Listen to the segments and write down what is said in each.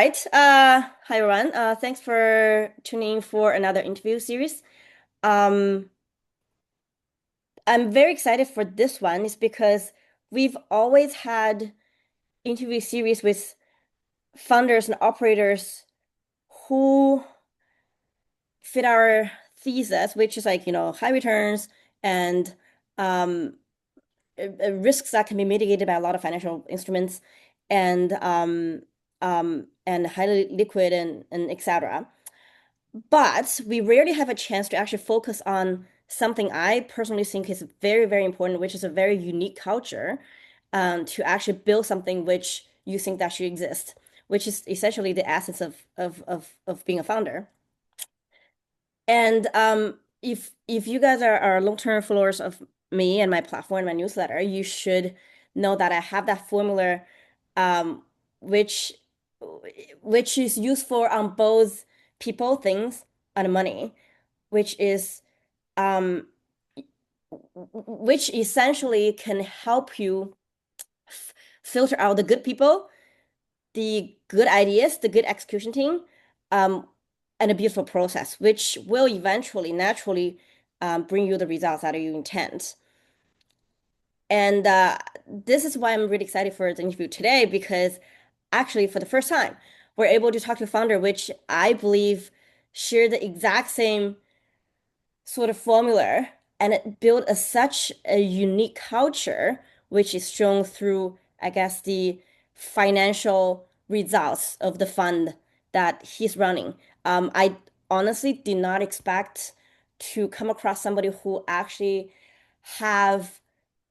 right. Hi everyone. Thanks for tuning in for another interview series. Um, I'm very excited for this one is because we've always had interview series with founders and operators who fit our thesis, which is like, high returns and um, risks that can be mitigated by a lot of financial instruments and highly liquid and etc. But we rarely have a chance to actually focus on something I personally think is very, very important, which is a very unique culture, to actually build something which you think that should exist, which is essentially the essence of being a founder. And if you guys are long-term followers of me and my platform, my newsletter, you should know that I have that formula, um, which which is useful on both people, things, and money, which is um, which essentially can help you f filter out the good people, the good ideas, the good execution team, um, and a beautiful process, which will eventually naturally bring you the results that you intend. And this is why I'm really excited for the interview today, because actually, for the first time, we're able to talk to a founder, which I believe share the exact same sort of formula, and it built such a unique culture, which is shown through, I guess, the financial results of the fund that he's running. I honestly did not expect to come across somebody who actually have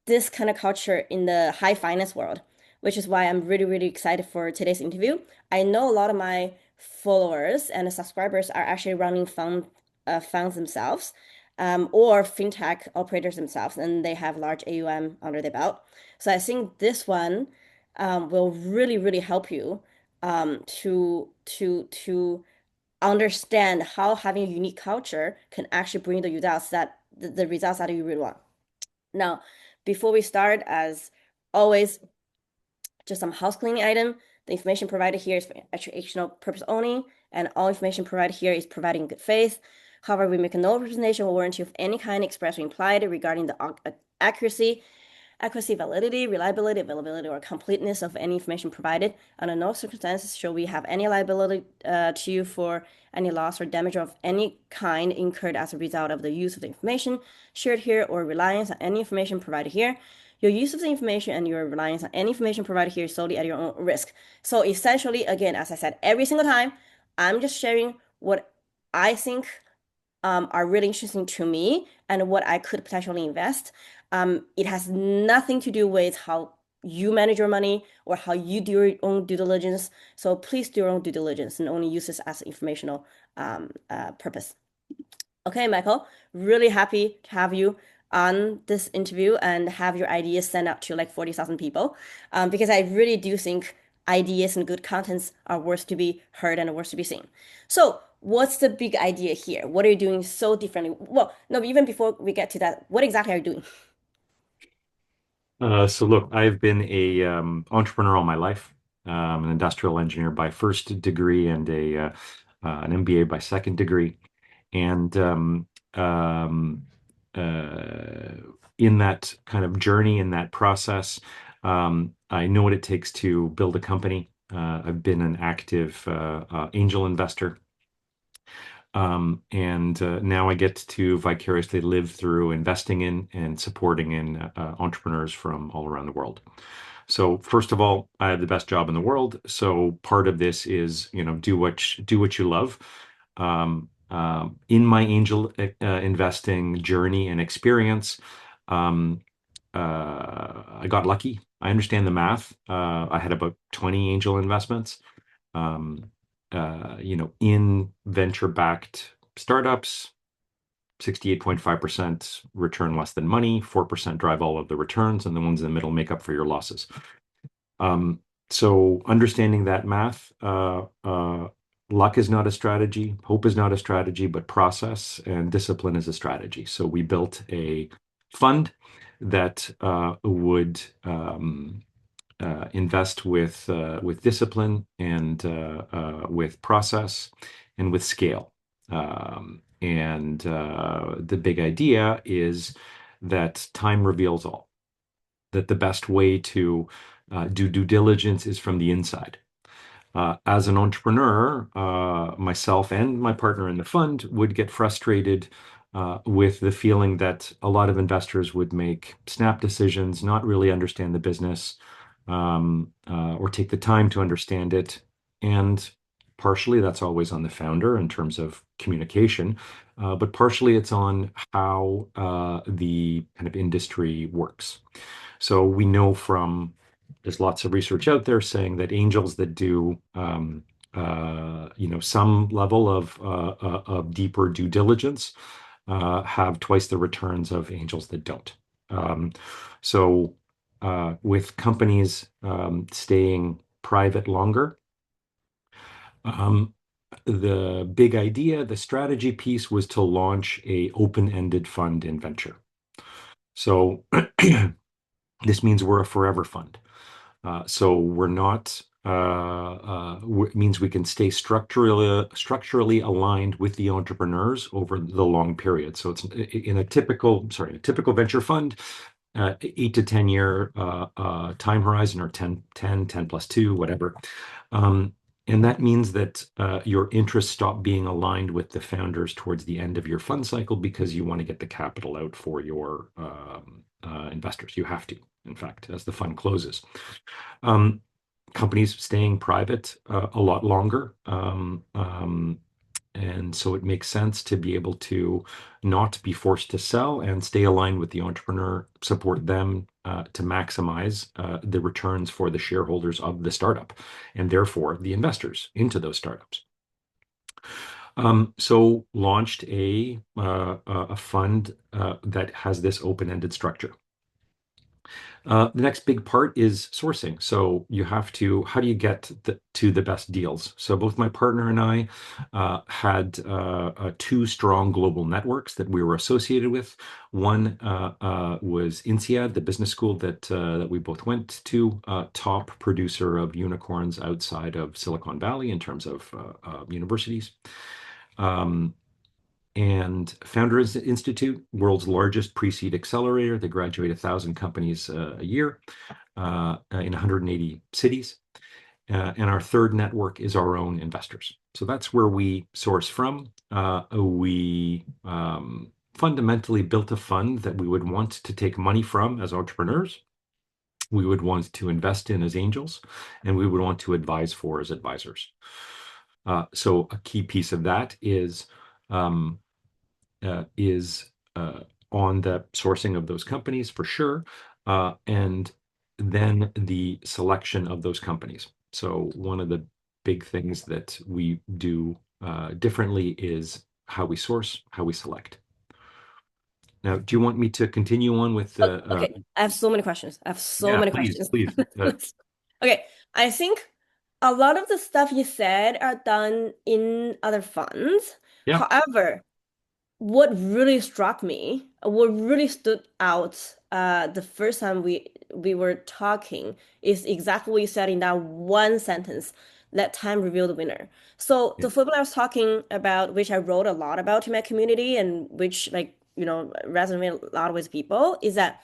this kind of culture in the high finance world, which is why I'm really, really excited for today's interview. I know a lot of my followers and subscribers are actually running funds themselves, or fintech operators themselves, and they have large AUM under their belt. So I think this one will really, really help you to understand how having a unique culture can actually bring the results that you really want. Now, before we start, as always, just some house cleaning item. The information provided here is for educational purpose only, and all information provided here is provided in good faith. However, we make no representation or warranty of any kind expressed or implied regarding the accuracy, validity, reliability, availability, or completeness of any information provided. Under no circumstances shall we have any liability to you for any loss or damage of any kind incurred as a result of the use of the information shared here or reliance on any information provided here. Your use of the information and your reliance on any information provided here is solely at your own risk. So essentially, again, as I said, every single time, I'm just sharing what I think are really interesting to me and what I could potentially invest. It has nothing to do with how you manage your money or how you do your own due diligence. So please do your own due diligence and only use this as informational purpose. Okay, Michael, really happy to have you on this interview and have your ideas sent out to like 40,000 people, because I really do think ideas and good contents are worth to be heard and worth to be seen. So, what's the big idea here? What are you doing so differently? Well, no, even before we get to that, what exactly are you doing? So look, I've been a entrepreneur all my life. An industrial engineer by first degree and an MBA by second degree. And uh, in that kind of journey, in that process, I know what it takes to build a company. I've been an active angel investor. And now I get to vicariously live through investing in and supporting in entrepreneurs from all around the world. So first of all, I have the best job in the world. So part of this is, do what you love. In my angel investing journey and experience, um, I got lucky. I understand the math. I had about 20 angel investments. Um, in venture-backed startups, 68.5% return less than money, 4% drive all of the returns, and the ones in the middle make up for your losses. So understanding that math, luck is not a strategy, hope is not a strategy, but process and discipline is a strategy. So we built a fund that would invest with discipline and with process and with scale. And the big idea is that time reveals all, that the best way to do due diligence is from the inside. As an entrepreneur, myself and my partner in the fund would get frustrated with the feeling that a lot of investors would make snap decisions, not really understand the business, or take the time to understand it. And partially that's always on the founder in terms of communication, but partially it's on how the kind of industry works. So we know from there's lots of research out there saying that angels that do some level of deeper due diligence have twice the returns of angels that don't. So with companies staying private longer, um, the big idea, the strategy piece was to launch a open-ended fund in venture. So this means we're a forever fund. So we're not, means we can stay structurally aligned with the entrepreneurs over the long period. So it's in a typical venture fund, 8 to 10 year time horizon, or 10 plus 2, whatever. And that means that your interests stop being aligned with the founders towards the end of your fund cycle because you want to get the capital out for your investors. You have to, in fact, as the fund closes. Companies staying private a lot longer. And so it makes sense to be able to not be forced to sell and stay aligned with the entrepreneur, support them to maximize the returns for the shareholders of the startup and therefore the investors into those startups. So launched a fund that has this open-ended structure. The next big part is sourcing. So how do you get to the best deals? So both my partner and I had two strong global networks that we were associated with. One was INSEAD, the business school that we both went to, top producer of unicorns outside of Silicon Valley in terms of universities. And Founders Institute, world's largest pre-seed accelerator. They graduate 1,000 companies a year in 180 cities. And our third network is our own investors. So that's where we source from. We fundamentally built a fund that we would want to take money from as entrepreneurs. We would want to invest in as angels, and we would want to advise for as advisors. So a key piece of that is um, on the sourcing of those companies for sure, and then the selection of those companies. So one of the big things that we do differently is how we source, how we select. Now, do you want me to continue on with the? Okay, I have so many questions. I have so Yeah, many please, questions. please. Okay, I think a lot of the stuff you said are done in other funds. Yeah, However, what really struck me, what really stood out the first time we were talking is exactly what you said in that one sentence, let time reveal the winner. So yeah, the formula I was talking about, which I wrote a lot about in my community and which resonate a lot with people, is that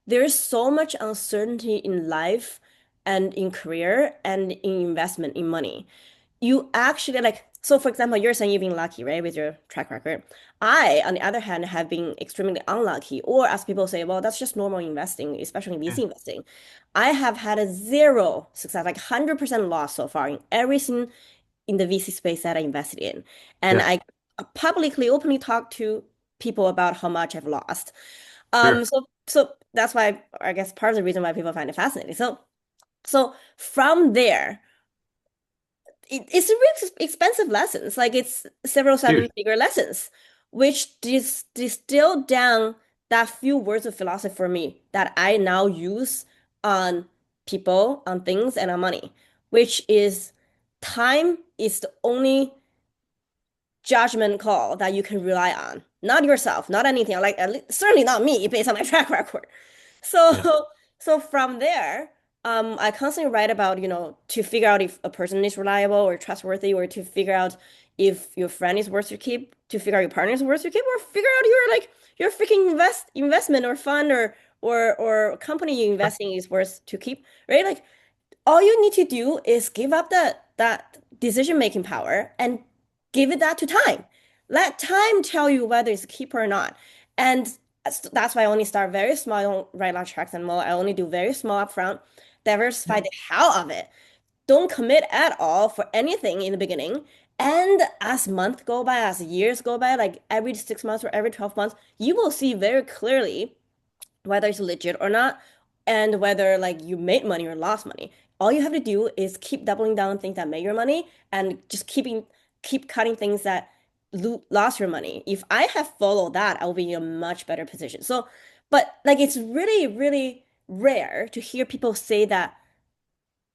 there is so much uncertainty in life and in career and in investment in money. You actually like, so for example, you're saying you've been lucky, right, with your track record. I, on the other hand, have been extremely unlucky, or as people say, well, that's just normal investing, especially yeah, VC investing. I have had a zero success, like 100% loss so far in everything in the VC space that I invested in. And yeah, I publicly, openly talk to people about how much I've lost. sure, So that's why I guess part of the reason why people find it fascinating. So from there, it's a really expensive lessons. Like it's several huge. seven-figure lessons, which distill down that few words of philosophy for me that I now use on people, on things, and on money, which is time is the only judgment call that you can rely on. Not yourself, not anything. Like at least, certainly not me based on my track record. Yeah, So so from there, I constantly write about, to figure out if a person is reliable or trustworthy, or to figure out if your friend is worth to keep, to figure out your partner is worth to keep, or figure out your freaking investment or fund or company you investing is worth to keep, right? Like all you need to do is give up that decision-making power and give it that to time. Let time tell you whether it's a keeper or not. And that's why I only start very small. I don't write large checks anymore. I only do very small upfront, diversify the hell of it. Don't commit at all for anything in the beginning. And as months go by, as years go by, like every 6 months or every 12 months, you will see very clearly whether it's legit or not, and whether like you made money or lost money. All you have to do is keep doubling down on things that made your money and just keep cutting things that lo lost your money. If I have followed that, I will be in a much better position. So, but like it's really, really rare to hear people say that,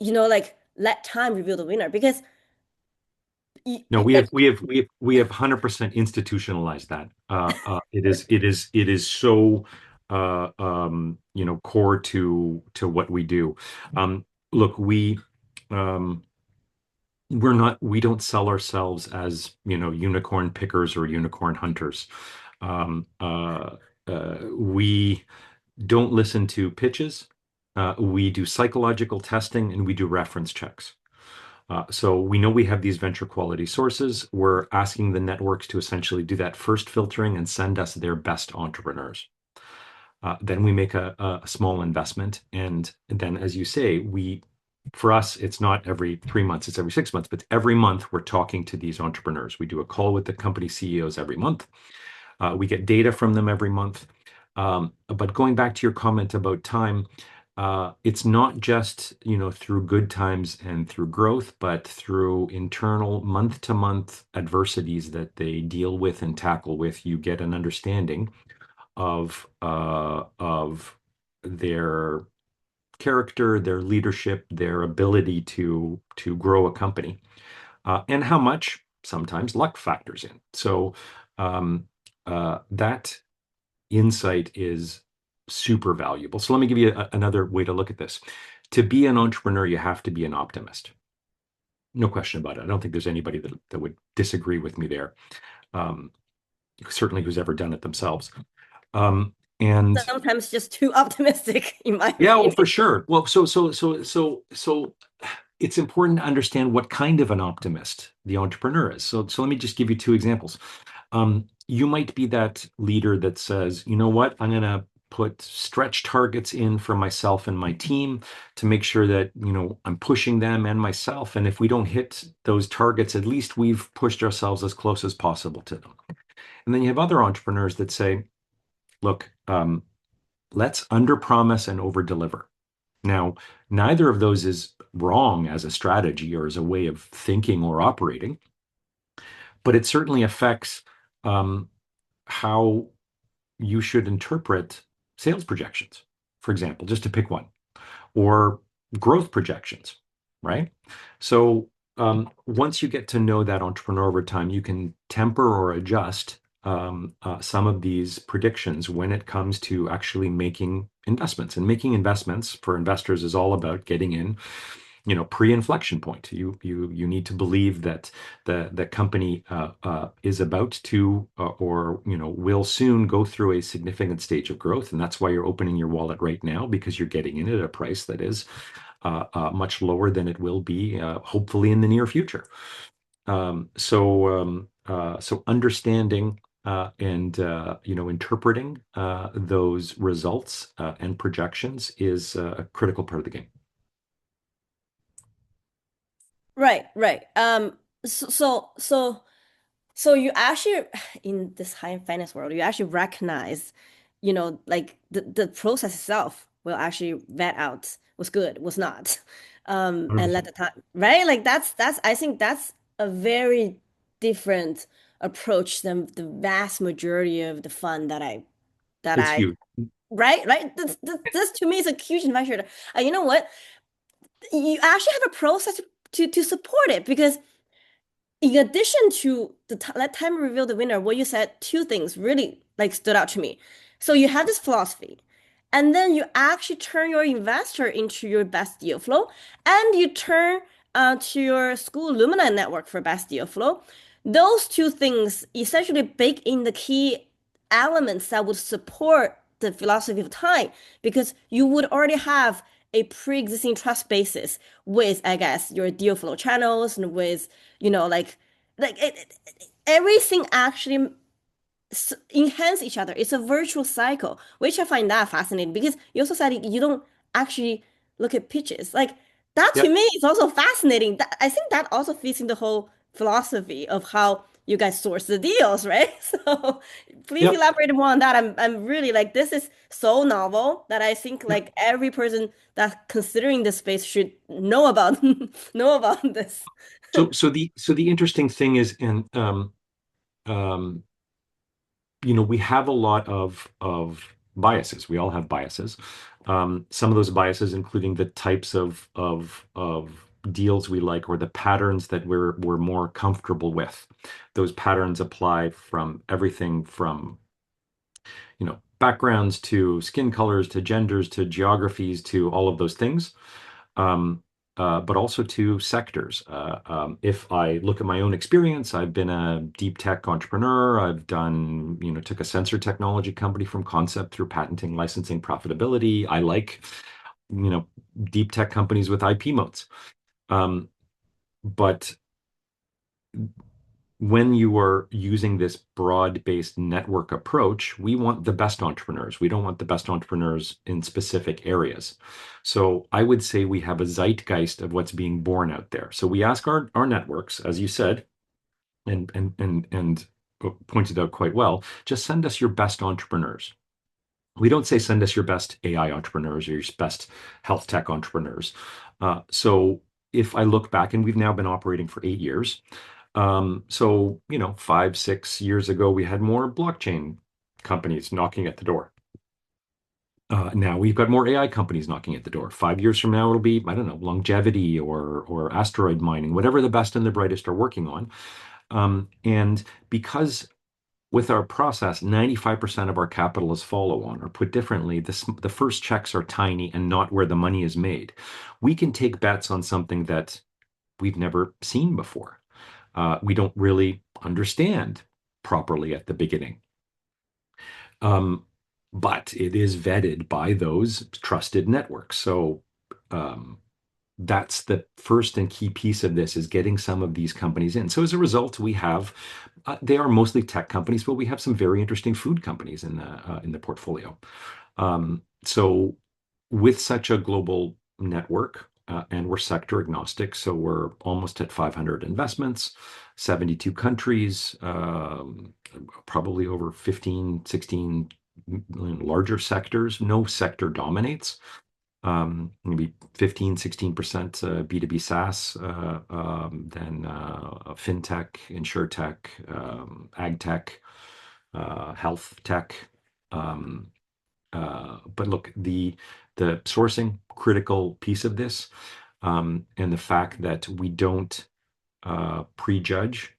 like let time reveal the winner because No, we like have we have we have we have 100% institutionalized that. It is so core to what we do. Look, um we don't sell ourselves as, unicorn pickers or unicorn hunters. Um, we don't listen to pitches. We do psychological testing and we do reference checks. So we know we have these venture quality sources. We're asking the networks to essentially do that first filtering and send us their best entrepreneurs. Then we make a small investment. And then, as you say, for us, it's not every 3 months, it's every 6 months, but every month we're talking to these entrepreneurs. We do a call with the company CEOs every month. We get data from them every month. But going back to your comment about time, it's not just, through good times and through growth, but through internal month to month adversities that they deal with and tackle with. You get an understanding of their character, their leadership, their ability to grow a company, and how much sometimes luck factors in. So um, that insight is super valuable. So let me give you another way to look at this. To be an entrepreneur, you have to be an optimist. No question about it. I don't think there's anybody that would disagree with me there. Um, Certainly who's ever done it themselves. And sometimes just too optimistic in my yeah, well, opinion. for sure. Well, so it's important to understand what kind of an optimist the entrepreneur is. So let me just give you two examples. You might be that leader that says, you know what, I'm going to put stretch targets in for myself and my team to make sure that, I'm pushing them and myself. And if we don't hit those targets, at least we've pushed ourselves as close as possible to them. And then you have other entrepreneurs that say, look, let's underpromise and overdeliver. Now, neither of those is wrong as a strategy or as a way of thinking or operating, but it certainly affects um, how you should interpret sales projections, for example, just to pick one, or growth projections, right? So once you get to know that entrepreneur over time, you can temper or adjust some of these predictions when it comes to actually making investments. And making investments for investors is all about getting in, pre-inflection point. You need to believe that the company is about to or will soon go through a significant stage of growth, and that's why you're opening your wallet right now, because you're getting in at a price that is much lower than it will be hopefully in the near future. So understanding and interpreting those results and projections is a critical part of the game. Right, right. So you actually, in this high finance world, you actually recognize, like the process itself will actually vet out what's good, what's not, and let 100%. the time, right? Like I think that's a very different approach than the vast majority of the fund that It's I, huge. right, right. This to me is a huge measure. You know what? You actually have a process to support it because in addition to let time reveal the winner, what you said, two things really like stood out to me. So you have this philosophy, and then you actually turn your investor into your best deal flow, and you turn to your school Lumina network for best deal flow. Those two things essentially bake in the key elements that would support the philosophy of time because you would already have a pre-existing trust basis with, I guess, your deal flow channels and with, everything actually enhance each other. It's a virtual cycle, which I find that fascinating because you also said you don't actually look at pitches. Like that to Yep. me is also fascinating. I think that also fits in the whole philosophy of how you guys source the deals, right? So please Yep. elaborate more on that. I'm really like this is so novel that I think Yep. like every person that's considering this space should know about know about this. So the interesting thing is, and um, we have a lot of biases. We all have biases. Some of those biases, including the types of deals we like or the patterns that we're more comfortable with. Those patterns apply from everything from backgrounds to skin colors to genders to geographies to all of those things. Um, but also to sectors. If I look at my own experience, I've been a deep tech entrepreneur. I've done, took a sensor technology company from concept through patenting, licensing, profitability. I like, you know, deep tech companies with IP moats. Um, but when you are using this broad-based network approach, we want the best entrepreneurs. We don't want the best entrepreneurs in specific areas. So I would say we have a zeitgeist of what's being born out there. So we ask our networks, as you said, and pointed out quite well, just send us your best entrepreneurs. We don't say send us your best AI entrepreneurs or your best health tech entrepreneurs. So if I look back, and we've now been operating for 8 years, so, 5, 6 years ago, we had more blockchain companies knocking at the door. Now we've got more AI companies knocking at the door. 5 years from now, it'll be, I don't know, longevity or asteroid mining, whatever the best and the brightest are working on. And because with our process, 95% of our capital is follow on, or put differently, the first checks are tiny and not where the money is made. We can take bets on something that we've never seen before. We don't really understand properly at the beginning. Um, but it is vetted by those trusted networks. So um, that's the first and key piece of this is getting some of these companies in. So as a result, we have they are mostly tech companies, but we have some very interesting food companies in the portfolio. So with such a global network, and we're sector agnostic, so we're almost at 500 investments, 72 countries, probably over 15, 16 larger sectors. No sector dominates. Maybe 15, 16% B2B SaaS, then fintech, insurtech, ag tech, health tech. Um, but look, the sourcing critical piece of this, and the fact that we don't prejudge.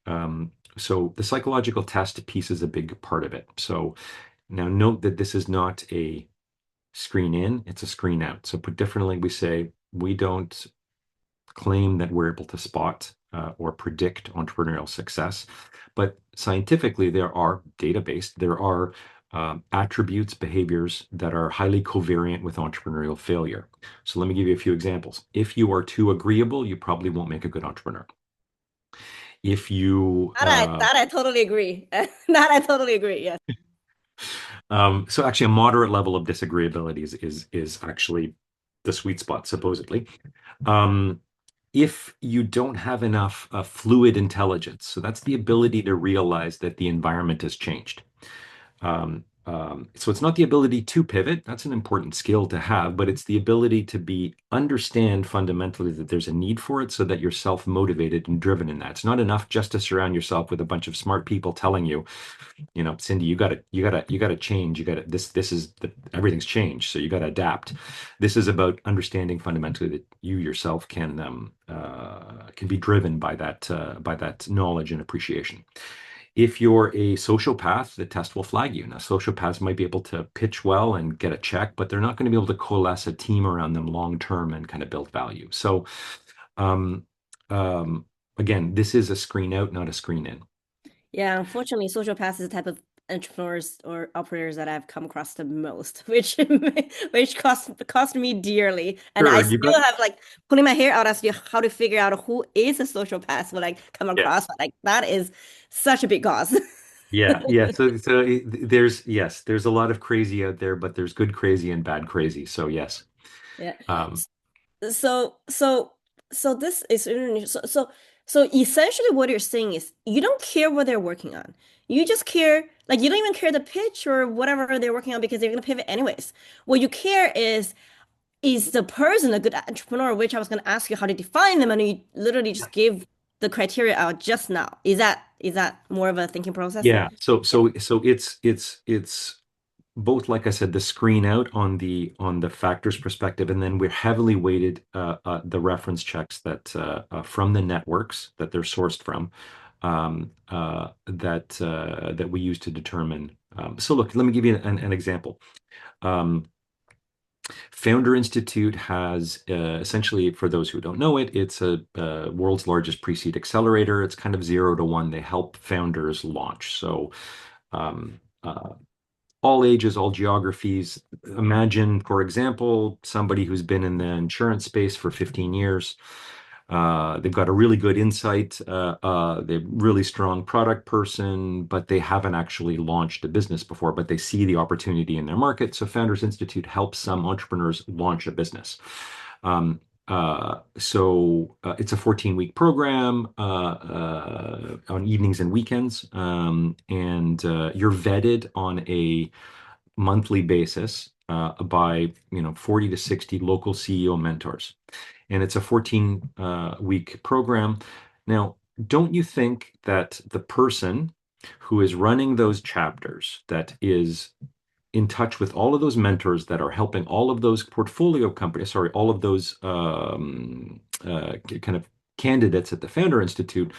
So the psychological test piece is a big part of it. So now note that this is not a screen in, it's a screen out. So put differently, we say we don't claim that we're able to spot or predict entrepreneurial success, but scientifically, there are data-based, there are attributes, behaviors that are highly covariant with entrepreneurial failure. So let me give you a few examples. If you are too agreeable, you probably won't make a good entrepreneur. If you That I totally agree. That I totally agree. Yes. so actually a moderate level of disagreeability is actually the sweet spot, supposedly. Um, if you don't have enough fluid intelligence, so that's the ability to realize that the environment has changed. So it's not the ability to pivot. That's an important skill to have, but it's the ability to understand fundamentally that there's a need for it so that you're self-motivated and driven in that. It's not enough just to surround yourself with a bunch of smart people telling you, Cindy, you gotta change. This is everything's changed. So you gotta adapt. This is about understanding fundamentally that you yourself can be driven by that knowledge and appreciation. If you're a sociopath, the test will flag you. Now, sociopaths might be able to pitch well and get a check, but they're not going to be able to coalesce a team around them long term and kind of build value. So, um, um, again, this is a screen out, not a screen in. Yeah, unfortunately, social pass is the type of entrepreneurs or operators that I've come across the most, which which cost me dearly. And I Sure, you got still have like pulling my hair out as to how to figure out who is a social pass when I come across. yes. But like that is such a big cost. Yeah, yeah. There's yes, there's a lot of crazy out there, but there's good crazy and bad crazy. So yes. Yeah. Um, So so so this is really- so essentially what you're saying is you don't care what they're working on. You just care like you don't even care the pitch or whatever they're working on because they're gonna pivot anyways. What you care is the person a good entrepreneur, which I was gonna ask you how to define them, and you literally just gave the criteria out just now. Is that more of a thinking process? yeah. So it's both, like I said, the screen out on the factors perspective, and then we're heavily weighted the reference checks that from the networks that they're sourced from, that we use to determine. So look, let me give you an example. Um, Founder Institute has essentially, for those who don't know it, it's a world's largest pre-seed accelerator. It's kind of 0 to 1. They help founders launch. So all ages, all geographies. Imagine, for example, somebody who's been in the insurance space for 15 years. They've got a really good insight. They're really strong product person, but they haven't actually launched a business before, but they see the opportunity in their market. So Founders Institute helps some entrepreneurs launch a business. It's a 14-week program on evenings and weekends, and you're vetted on a monthly basis by 40 to 60 local CEO mentors, and it's a 14 week program. Now, don't you think that the person who is running those chapters, that is in touch with all of those mentors that are helping all of those portfolio companies, sorry, all of those kind of candidates at the Founder Institute,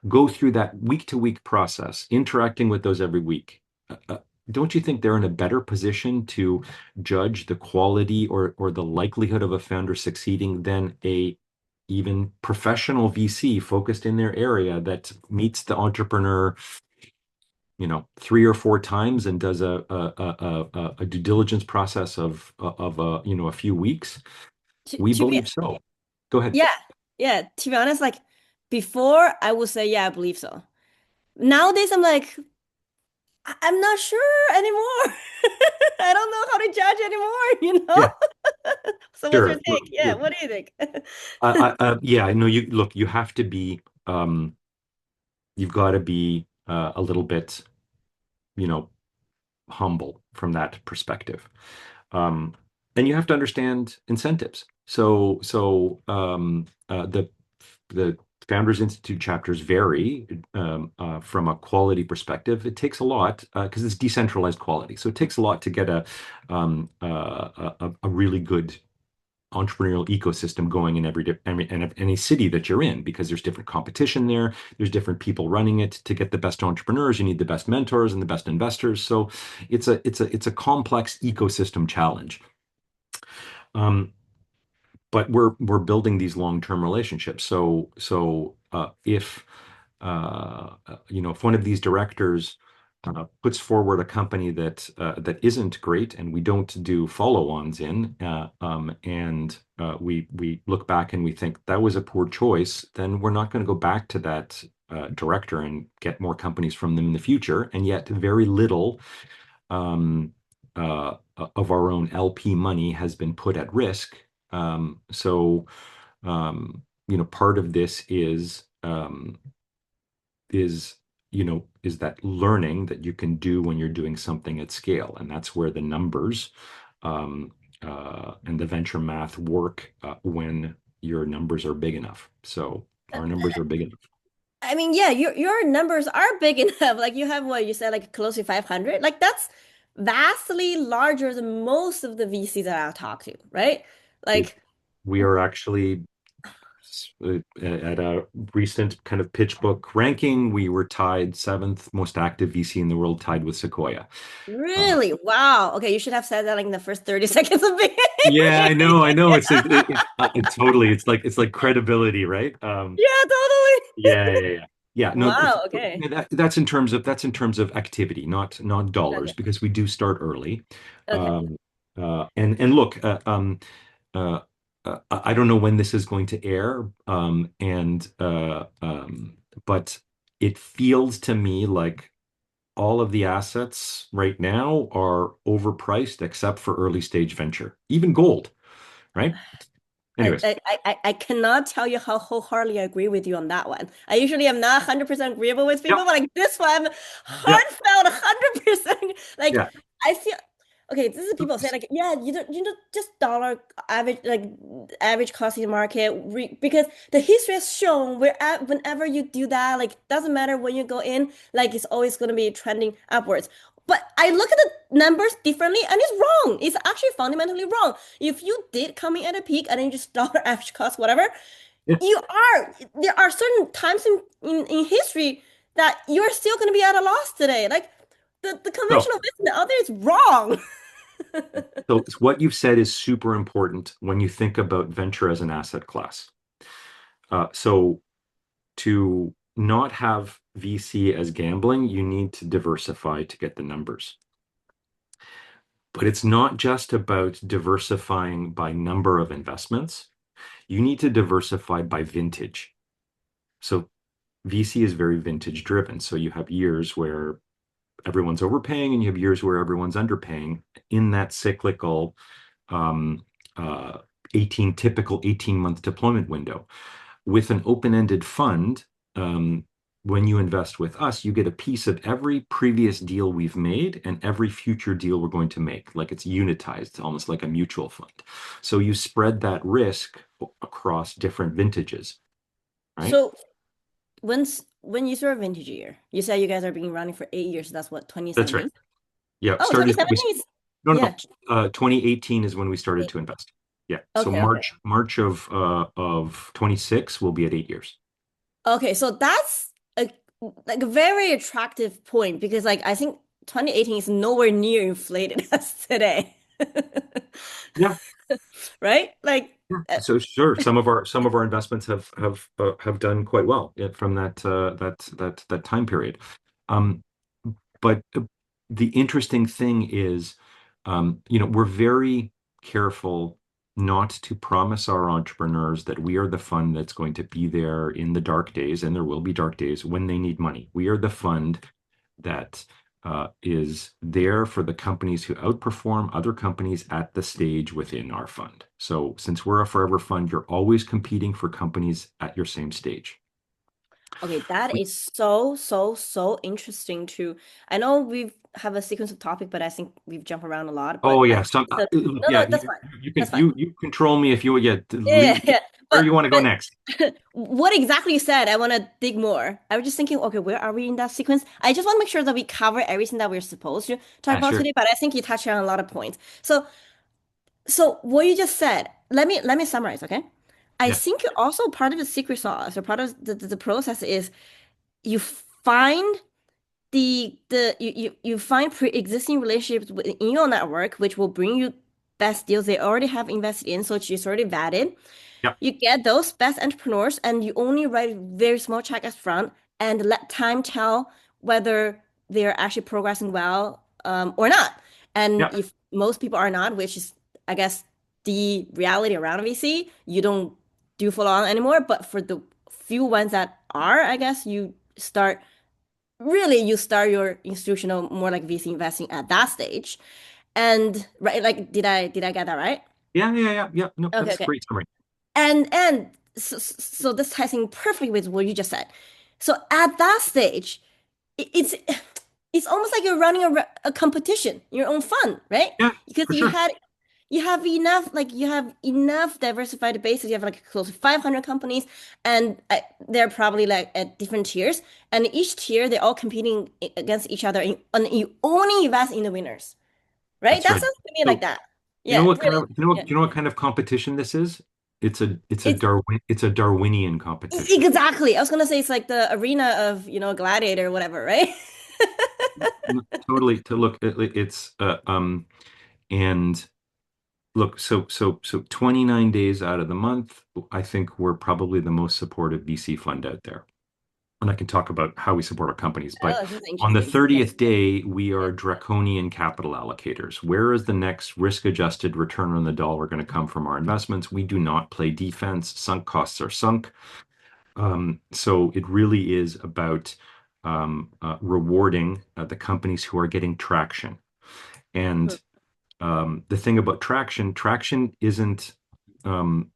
go through that week to week process, interacting with those every week? Don't you think they're in a better position to judge the quality or the likelihood of a founder succeeding than a even professional VC focused in their area that meets the entrepreneur, 3 or 4 times and does a due diligence process of a few weeks? We To be believe so. Go ahead. yeah, yeah, to be honest, like before I would say yeah, I believe so. Nowadays I'm like I'm not sure anymore. I don't know how to judge anymore. Yeah, So what's your sure. take? Yeah, what do you think? Yeah, I know you look, you have to be, you've got to be a little bit, you know, humble from that perspective. Um, and you have to understand incentives. The Founders Institute chapters vary from a quality perspective. It takes a lot because it's decentralized quality. So it takes a lot to get a really good entrepreneurial ecosystem going in any city that you're in, because there's different competition there. There's different people running it. To get the best entrepreneurs, you need the best mentors and the best investors. So it's a complex ecosystem challenge. Um, but we're building these long-term relationships. If one of these directors puts forward a company that isn't great, and we don't do follow-ons in, and we look back and we think that was a poor choice, then we're not going to go back to that director and get more companies from them in the future. And yet, very little um, of our own LP money has been put at risk. Part of this is is that learning that you can do when you're doing something at scale, and that's where the numbers and the venture math work when your numbers are big enough. So our numbers are big enough. I mean, yeah, your numbers are big enough. Like you have what you said, like close to 500. Like that's vastly larger than most of the VCs that I've talked to, right? We Like we are actually Yes. At a recent kind of PitchBook ranking, we were tied seventh most active VC in the world, tied with Sequoia. Uh, Really? Wow. Okay, you should have said that like in the first 30 seconds of being. yeah, I know. It totally. It's like credibility, right? Yeah, totally. Yeah. No, Wow, okay. that's in terms of activity, not dollars, Okay. because we do start early. Okay. Um, and look, uh, I don't know when this is going to air, but it feels to me like all of the assets right now are overpriced except for early stage venture, even gold, right? I, Anyways, I, I cannot tell you how wholeheartedly I agree with you on that one. I usually am not 100% agreeable with yeah, people, but like this one, yeah, heartfelt 100%. Like, yeah. I feel, okay, this is people say like, yeah, you don't just dollar average, like average cost in the market, because the history has shown whenever you do that, like, doesn't matter when you go in, like, it's always going to be trending upwards. But I look at the numbers differently and it's wrong. It's actually fundamentally wrong. If you did come in at a peak and then you just dollar average cost, whatever, Yeah. there are certain times in history that you're still going to be at a loss today. Like the So, conventional wisdom out there is wrong. so what you've said is super important when you think about venture as an asset class. So to not have VC as gambling, you need to diversify to get the numbers. But it's not just about diversifying by number of investments. You need to diversify by vintage. So VC is very vintage driven. So you have years where everyone's overpaying and you have years where everyone's underpaying in that cyclical um, uh, 18-month deployment window. With an open-ended fund, um, when you invest with us, you get a piece of every previous deal we've made and every future deal we're going to make. Like it's unitized, almost like a mutual fund. So you spread that risk across different vintages, right? So when you saw a vintage year, you said you guys are being running for 8 years. So that's what, That's right. 2017? Yeah, Oh, started. 2017 is No, no, yeah. no. 2018 is when we started to invest. Yeah, so Okay, okay. March of 26 will be at 8 years. Okay, so that's a like a very attractive point because like I think 2018 is nowhere near inflated as today. Yeah, Right? Like yeah. So sure, some of our investments have done quite well from that time period. Um, but the interesting thing is, we're very careful not to promise our entrepreneurs that we are the fund that's going to be there in the dark days, and there will be dark days when they need money. We are the fund that is there for the companies who outperform other companies at the stage within our fund. So since we're a forever fund, you're always competing for companies at your same stage. okay, that is so interesting too. I know we've have a sequence of topic, but I think we've jumped around a lot. Oh But I yeah, think no, yeah. no, that's fine. You can That's fine. you control me if you Yeah, lead yeah. where But you want to go but next. what exactly you said, I want to dig more. I was just thinking, okay, where are we in that sequence? I just want to make sure that we cover everything that we're supposed to talk Yeah, about sure. today, but I think you touched on a lot of points. So what you just said, let me summarize, okay? I Yeah, think also part of the secret sauce or part of the process is you find you find pre-existing relationships in your network, which will bring you best deals they already have invested in, so it's already vetted. yeah, You get those best entrepreneurs and you only write very small check up front and let time tell whether they're actually progressing well or not. And yeah. if most people are not, which is, I guess, the reality around VC, you don't do full on anymore. But for the few ones that are, I guess you start your institutional more like VC investing at that stage. And right, like did I get that right? Yeah. No, Okay, that's a okay. great summary. And so this ties in perfectly with what you just said. So at that stage, it's it's almost like you're running a competition, your own fund, right? Yeah, Because for sure. you have enough diversified bases. You have like close to 500 companies, and they're probably like at different tiers. And each tier, they're all competing against each other, and you only invest in the winners, right? That's That right. sounds to me like So that. Yeah, really. do you know what kind of competition this is? It's It's a Darwinian competition. exactly. I was gonna say it's like the arena of, Gladiator or whatever, right? Totally. To look, it's and look, so 29 days out of the month, I think we're probably the most supportive VC fund out there. And I can talk about how we support our companies. But Oh, this is on the interesting. Yes. 30th day, we Yeah. are draconian capital allocators. Where is the next risk-adjusted return on the dollar going to come from our investments? We do not play defense. Sunk costs are sunk. So it really is about rewarding the companies who are getting traction. Mhm. And the thing about traction isn't um,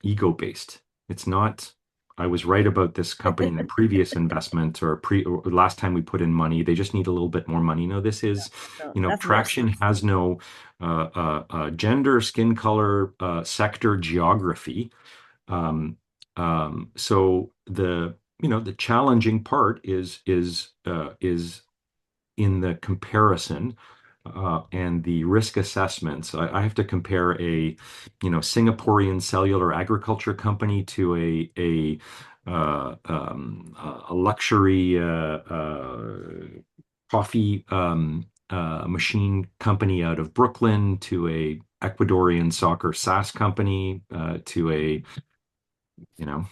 ego-based. It's not, I was right about this company in a previous investment or last time we put in money. They just need a little bit more money. No, this is, No, that's risk. traction has no gender, skin color, sector, geography. Um, so the challenging part is in the comparison and the risk assessments. I have to compare Singaporean cellular agriculture company to a luxury coffee machine company out of Brooklyn to a Ecuadorian soccer SaaS company to a you know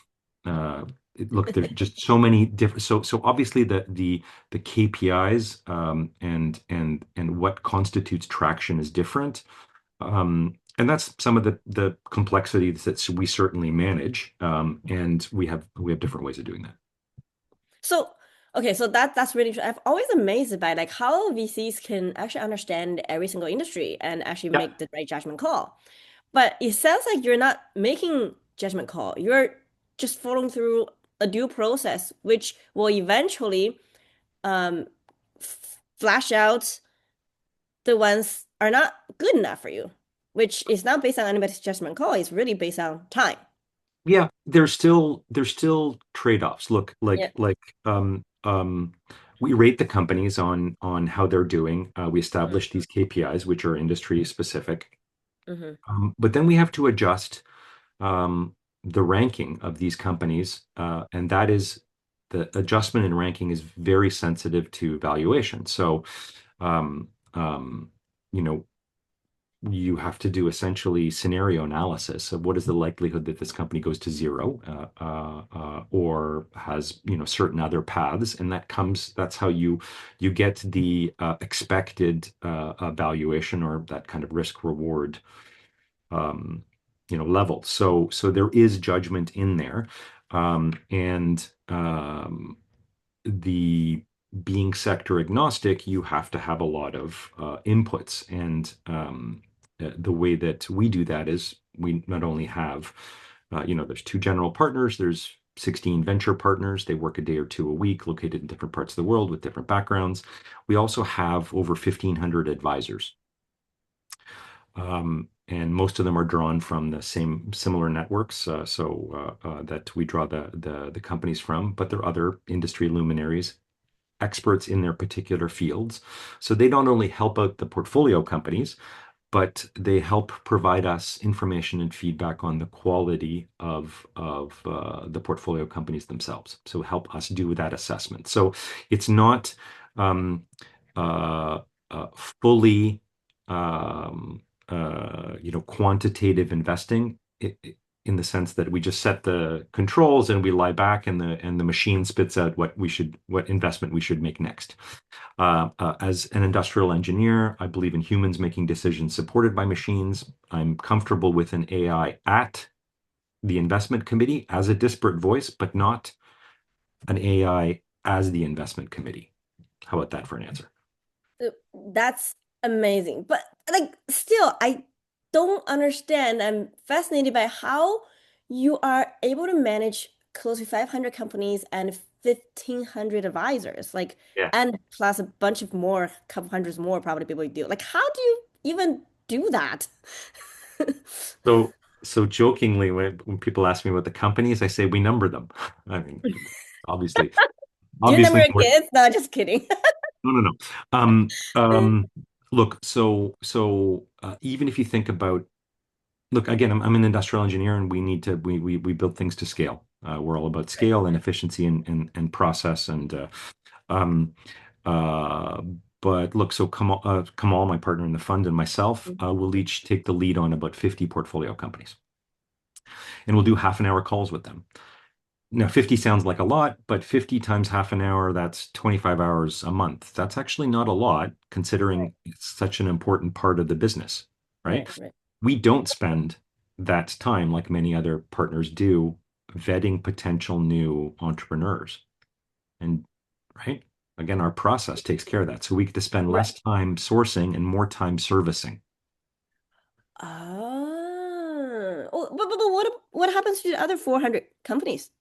uh look, there's just so many different, so obviously the KPIs and what constitutes traction is different, and that's some of the complexities that we certainly manage, and we have different ways of doing that. So, okay, so that's really I've always amazed by like how VCs can actually understand every single industry and actually Yeah. make the right judgment call. But it sounds like you're not making judgment call. You're just following through a due process, which will eventually um flash out the ones are not good enough for you, which is not based on anybody's judgment call. It's really based on time. Yeah, there's still trade-offs. Look, Yeah. we rate the companies on how they're doing. We establish Mhm. these KPIs, which are industry specific. Mhm. But then we have to adjust the ranking of these companies, and that is the adjustment in ranking is very sensitive to valuation. So, um, um, you know, you have to do essentially scenario analysis of what is the likelihood that this company goes to zero, or has certain other paths, and that's how you get the expected valuation or that kind of risk reward um, level. So there is judgment in there, and the being sector agnostic, you have to have a lot of inputs. And the way that we do that is we not only have, there's two general partners, there's 16 venture partners. They work a day or two a week, located in different parts of the world with different backgrounds. We also have over 1,500 advisors. And most of them are drawn from the same similar networks, that we draw the companies from. But there are other industry luminaries, experts in their particular fields. So they not only help out the portfolio companies, but they help provide us information and feedback on the quality of the portfolio companies themselves. So help us do that assessment. So it's not um, uh, fully quantitative investing. In the sense that we just set the controls and we lie back and the machine spits out what investment we should make next. As an industrial engineer, I believe in humans making decisions supported by machines. I'm comfortable with an AI at the investment committee as a disparate voice, but not an AI as the investment committee. How about that for an answer? That's amazing. But like still, I don't understand. I'm fascinated by how you are able to manage close to 500 companies and 1,500 advisors, like, Yeah. and plus a bunch of more, couple hundreds more probably people do. Like, how do you even do that? So jokingly, when people ask me what the companies, I say we number them. I mean, obviously, Do you number obviously, your kids? No, just kidding. no, no, no. Um, um, look, even if you think about look, again, I'm an industrial engineer, and we build things to scale. We're all about Right. scale and efficiency and process um uh but look, so Kamal, my partner in the fund, and myself will each take the lead on about 50 portfolio companies, and we'll do half an hour calls with them. Now, 50 sounds like a lot, but 50 times half an hour, that's 25 hours a month. That's actually not a lot Right. considering it's such an important part of the business, right? Right. Right. We don't spend that time like many other partners do vetting potential new entrepreneurs. And right, again, our process takes care of that. So we get to spend Right. less time sourcing and more time servicing. Oh, oh, but what happens to the other 400 companies?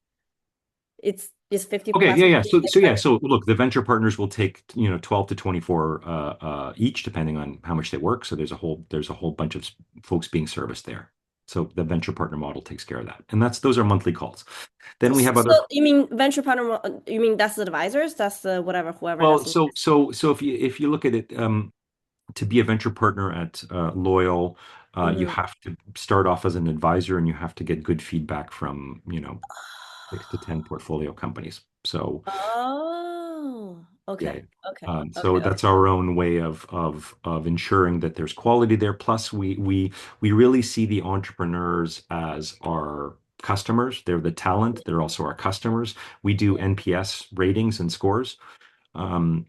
It's just 50 Okay, plus yeah, 50 yeah. So next yeah, time. so look, the venture partners will take, 12 to 24 each, depending on how much they work. So there's a whole bunch of folks being serviced there. So the venture partner model takes care of that. And those are monthly calls. Then we have other. So you mean venture partner? You mean that's the advisors? That's the whatever, whoever Well, that's. so if you look at it, to be a venture partner at Loyal, you Mhm. have to start off as an advisor, and you have to get good feedback from, 6 to 10 portfolio companies. So Oh, yeah. okay, okay, So okay, that's okay. our own way of ensuring that there's quality there. Plus, we really see the entrepreneurs as our customers. They're the talent. They're also our customers. We do Yeah. NPS ratings and scores. Um,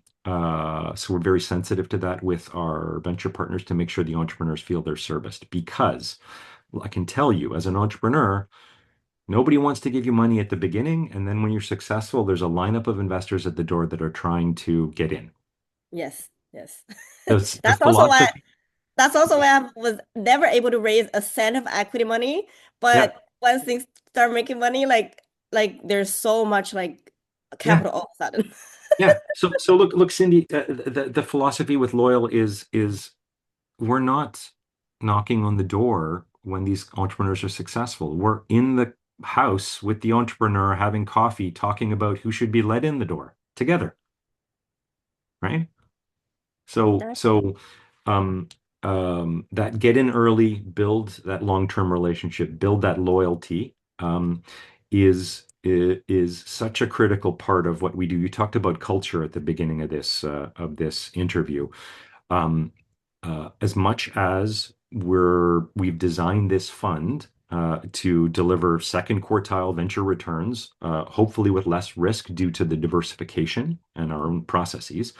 so we're very sensitive to that with our venture partners to make sure the entrepreneurs feel they're serviced. Because I can tell you, as an entrepreneur, nobody wants to give you money at the beginning, and then when you're successful, there's a lineup of investors at the door that are trying to get in. Yes, yes. The That's also why philosophy, that's also why I was never able to raise a cent of equity money. yeah, But once things start making money, like there's so much like yeah, capital all of a sudden. yeah. So look, Cindy, the philosophy with Loyal is we're not knocking on the door when these entrepreneurs are successful. We're in the house with the entrepreneur having coffee, talking about who should be let in the door together, right? So, That- so um, that get in early, build that long-term relationship, build that loyalty, is such a critical part of what we do. You talked about culture at the beginning of this interview. Um, as much as we've designed this fund to deliver second quartile venture returns, hopefully with less risk due to the diversification and our own processes.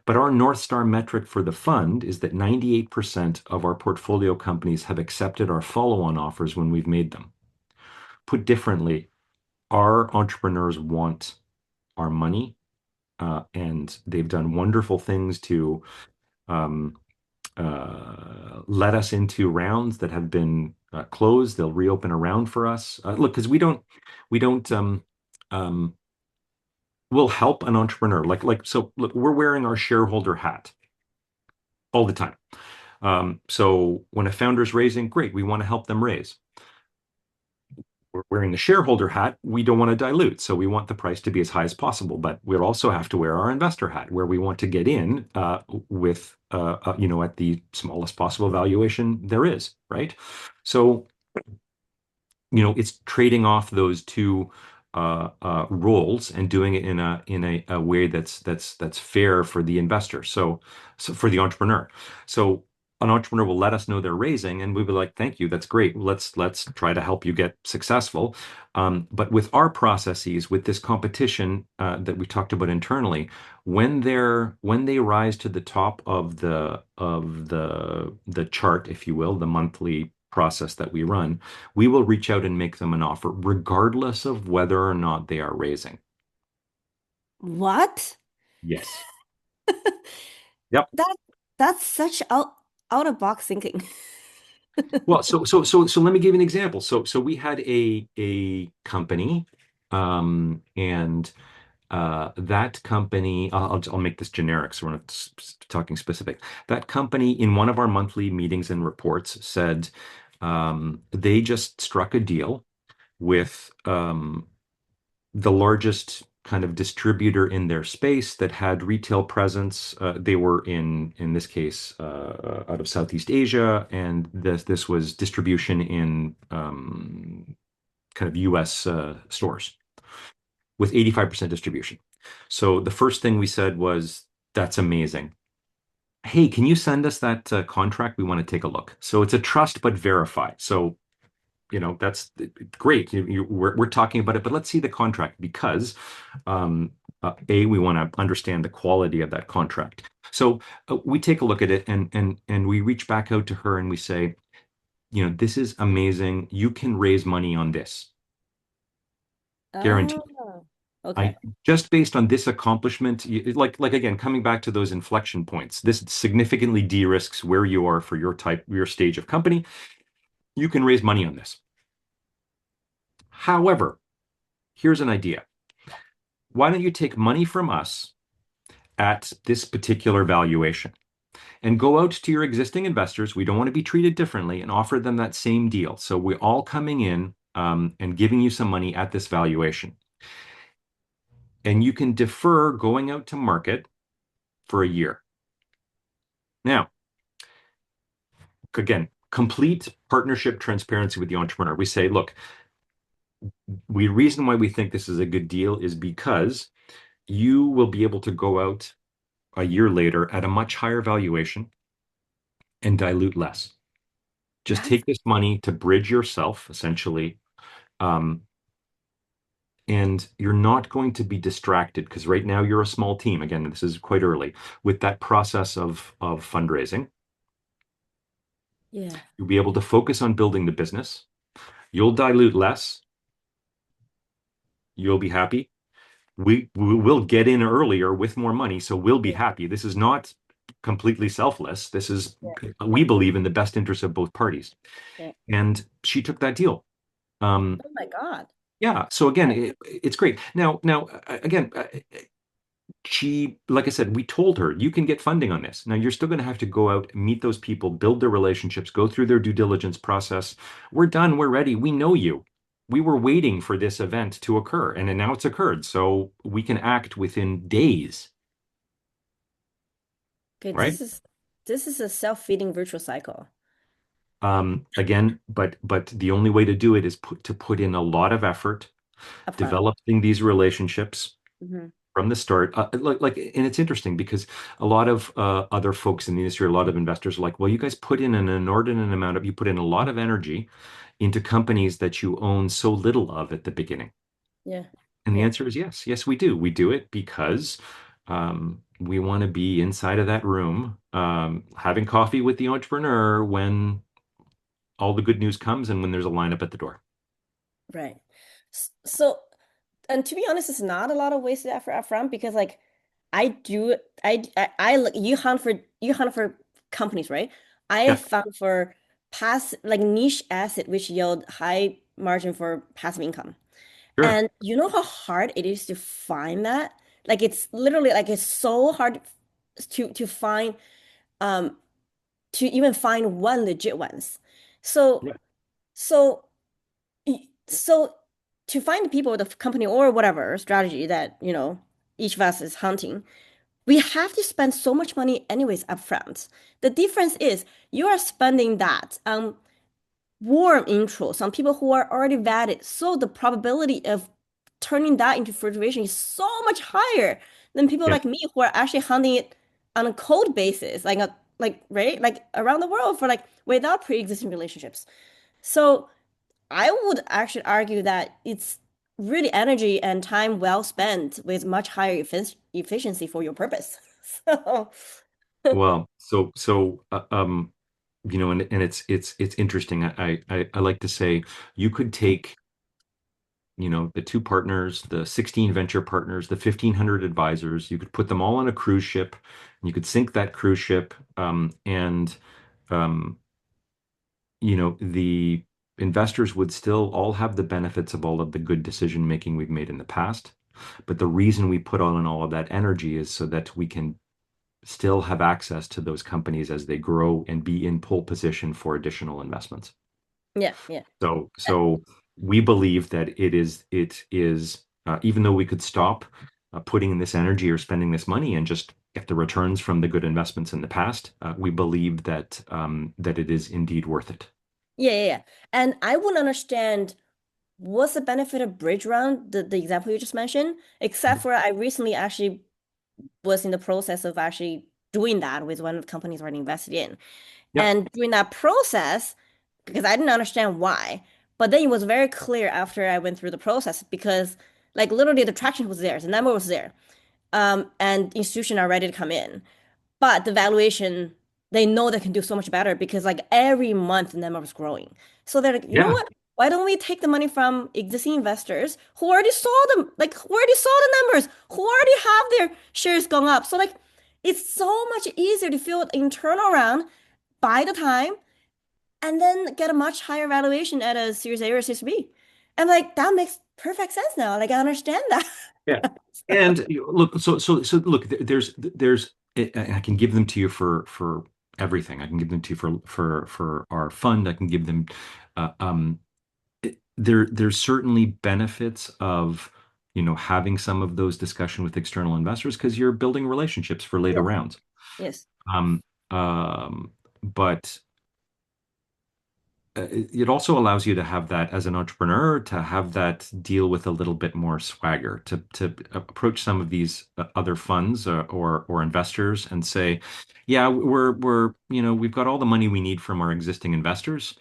But our North Star metric for the fund is that 98% of our portfolio companies have accepted our follow-on offers when we've made them. Put differently, our entrepreneurs want our money, and they've done wonderful things to um, let us into rounds that have been closed. They'll reopen a round for us. Look, because we don't, um, we'll help an entrepreneur. So look, we're wearing our shareholder hat all the time. So when a founder's raising, great, we want to help them raise. We're wearing the shareholder hat. We don't want to dilute, so we want the price to be as high as possible. But we'll also have to wear our investor hat, where we want to get in with, at the smallest possible valuation there is, right? So it's trading off those two roles and doing it in a way that's fair for the investor. So for the entrepreneur. So an entrepreneur will let us know they're raising, and we'll be like, "Thank you, that's great. Let's try to help you get successful." But with our processes, with this competition that we talked about internally, when they rise to the top of the chart, if you will, the monthly process that we run, we will reach out and make them an offer, regardless of whether or not they are raising. What? Yes. Yep. That that's such out of box thinking. Well, so let me give you an example. So we had a company, and that company, I'll make this generic, so we're not talking specific. That company, in one of our monthly meetings and reports, said they just struck a deal with the largest kind of distributor in their space that had retail presence. They were in this case, out of Southeast Asia, and this was distribution in kind of US stores with 85% distribution. So the first thing we said was, that's amazing. Hey, can you send us that contract? We want to take a look. So it's a trust but verify. So that's great. We're talking about it, but let's see the contract because we want to understand the quality of that contract. So we take a look at it, and we reach back out to her and we say, this is amazing. You can raise money on this, guaranteed. Oh, okay. I just based on this accomplishment, like again, coming back to those inflection points, this significantly de-risks where you are for your stage of company. You can raise money on this. However, here's an idea. Why don't you take money from us at this particular valuation and go out to your existing investors? We don't want to be treated differently, and offer them that same deal. So we're all coming in and giving you some money at this valuation. And you can defer going out to market for a year. Now, again, complete partnership transparency with the entrepreneur. We say, look, the reason why we think this is a good deal is because you will be able to go out a year later at a much higher valuation and dilute less. Just That's take this money to bridge yourself, essentially. Um, and you're not going to be distracted because right now you're a small team. Again, this is quite early with that process of fundraising. yeah. You'll be able to focus on building the business. You'll dilute less. You'll be happy. We will get in earlier with more money, so we'll be Yeah. happy. This is not completely selfless. This is, Yeah. we believe, in the best interest of both parties. Yeah. And she took that deal. Um, Oh my God. yeah. So again, Wow. it's great. Now, again, like I said, we told her you can get funding on this. Now you're still going to have to go out, meet those people, build their relationships, go through their due diligence process. We're done. We're ready. We know you. We were waiting for this event to occur, and then now it's occurred. So we can act within days, Okay, right? this is a self-feeding virtual cycle Again, but the only way to do it is put in a lot of effort, upfront. developing these relationships Hmm. from the start. And it's interesting because a lot of other folks in the industry, a lot of investors are like, well, you guys put in an inordinate amount of, you put in a lot of energy into companies that you own so little of at the beginning. Yeah. And the Yeah. answer is yes. Yes, we do. We do it because we want to be inside of that room, having coffee with the entrepreneur when all the good news comes and when there's a lineup at the door. Right. So, and to be honest, it's not a lot of wasted effort upfront because like I do you hunt for companies, right? I Yeah, found for pass like niche asset which yield high margin for passive income. sure. And you know how hard it is to find that? Like it's literally like it's so hard to find um to even find one legit ones. So Yeah. so so to find the people, the company or whatever strategy that, each of us is hunting, we have to spend so much money anyways upfront. The difference is you are spending that on warm intros on people who are already vetted. So the probability of turning that into fruition is so much higher than people Yeah. like me who are actually hunting it on a cold basis, like right, like around the world for like without pre-existing relationships. So I would actually argue that it's really energy and time well spent with much higher efficiency for your purpose. So, Well, and it's interesting. I like to say you could take, the two partners, the 16 venture partners, the 1,500 advisors, you could put them all on a cruise ship, and you could sink that cruise ship, and um, the investors would still all have the benefits of all of the good decision making we've made in the past. But the reason we put on all of that energy is so that we can still have access to those companies as they grow and be in pole position for additional investments. yeah, yeah. So we believe that it is even though we could stop putting in this energy or spending this money and just get the returns from the good investments in the past, we believe that that it is indeed worth it. Yeah, yeah, yeah. And I wouldn't understand what's the benefit of bridge round, the example you just mentioned, except for I recently actually was in the process of actually doing that with one of the companies I invested in. Yep. And during that process, because I didn't understand why, but then it was very clear after I went through the process because like literally the traction was there, the number was there, and institutions are ready to come in. But the valuation, they know they can do so much better because like every month the number was growing. So they're like, you know Yeah. what? Why don't we take the money from existing investors who already saw them, like who already saw the numbers, who already have their shares going up? So like it's so much easier to fill in turnaround, buy the time, and then get a much higher valuation at a Series A or Series B. And like that makes perfect sense now. Like I understand that. Yeah. And look, so look, I can give them to you for everything. I can give them to you for our fund. I can give them there's certainly benefits of having some of those discussion with external investors because you're building relationships for later Yes. rounds. Yes. Um, but it also allows you to have that as an entrepreneur, to have that deal with a little bit more swagger, to approach some of these other funds or investors and say, yeah, we're we've got all the money we need from our existing investors.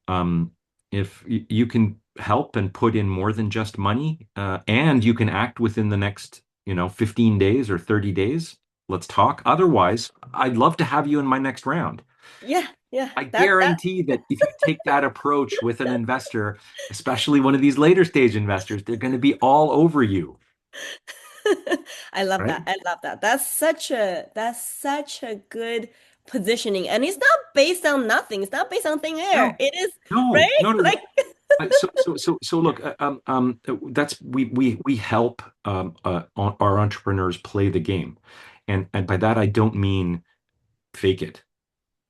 Um, if you can help and put in more than just money, and you can act within the next 15 days or 30 days, let's talk. Otherwise, I'd love to have you in my next round. Yeah. Yeah. I That guarantee that if you take that approach with an investor, especially one of these later stage investors, they're going to be all over you, I love right? that. I love that. That's such a good positioning. And it's not based on nothing. It's not based on thin air. No, It is, no, right? no, no, no. Like So look, that's we help our entrepreneurs play the game, and by that I don't mean fake it.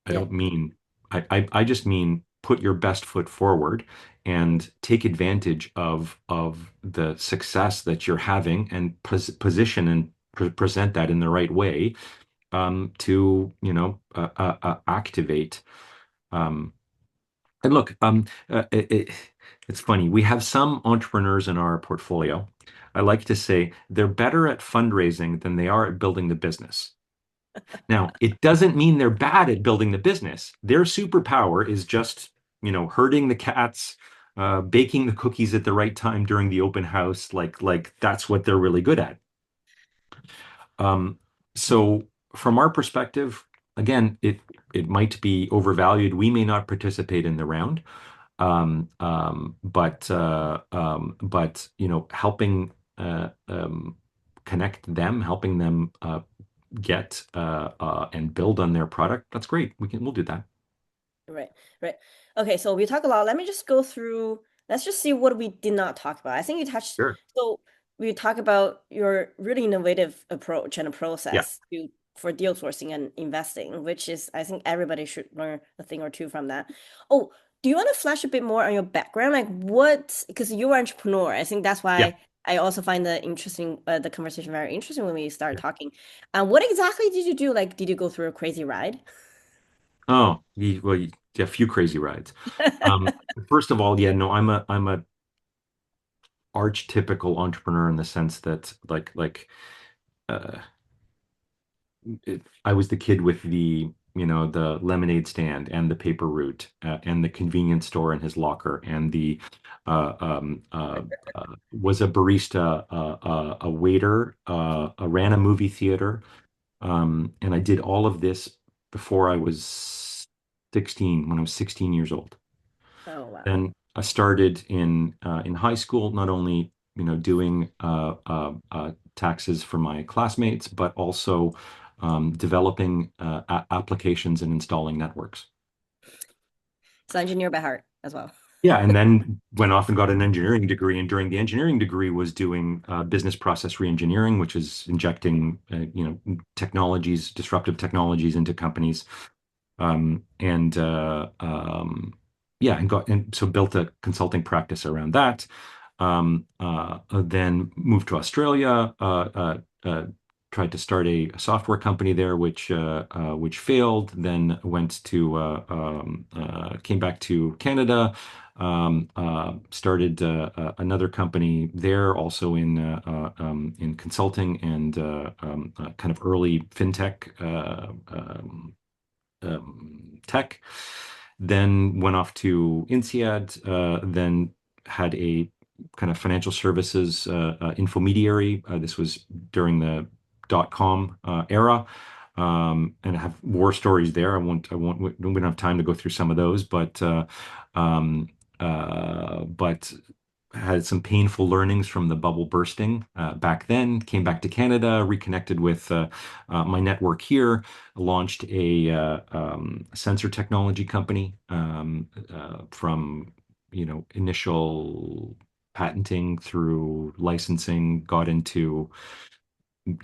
I yeah, don't mean I just mean put your best foot forward and take advantage of the success that you're having and position and present that in the right way to activate. Um, and look, it's funny. We have some entrepreneurs in our portfolio. I like to say they're better at fundraising than they are at building the business. Now, it doesn't mean they're bad at building the business. Their superpower is just, herding the cats, baking the cookies at the right time during the open house. Like that's what they're really good at. Um, so from our perspective, again, it might be overvalued. We may not participate in the round, but helping connect them, helping them get and build on their product, that's great. We'll do that. right, right. Okay, so we talk a lot. Let me just go through, let's just see what we did not talk about. I think you touched, Sure. so we talk about your really innovative approach and a Yeah. process to for deal sourcing and investing, which is I think everybody should learn a thing or two from that. Oh, do you want to flash a bit more on your background? Like what, because you're an entrepreneur. I think that's Yeah. why I also find the conversation very interesting when we start Yeah. talking. What exactly did you do? Like, did you go through a crazy ride? Oh, a few crazy rides. Um, First of all, yeah, no, I'm a archetypical entrepreneur in the sense that uh, I was the kid with the lemonade stand and the paper route and the convenience store in his locker and the was a barista, a waiter, ran a movie theater, and I did all of this before I was 16, when I was 16 years old. Oh wow. Then I started in high school, not only doing taxes for my classmates, but also developing applications and installing networks. So engineer by heart as well. Yeah, and then went off and got an engineering degree, and during the engineering degree was doing business process reengineering, which is injecting technologies, disruptive technologies into companies, and yeah, and so built a consulting practice around that. Then moved to Australia, tried to start a software company there, which failed. Then came back to Canada, started another company there, also in consulting and kind of early fintech tech. Then went off to INSEAD, then had a kind of financial services intermediary. This was during the dot-com era. And I have war stories there. We don't have time to go through some of those, um, but had some painful learnings from the bubble bursting back then. Came back to Canada, reconnected with my network here, launched a sensor technology company from initial patenting through licensing, got into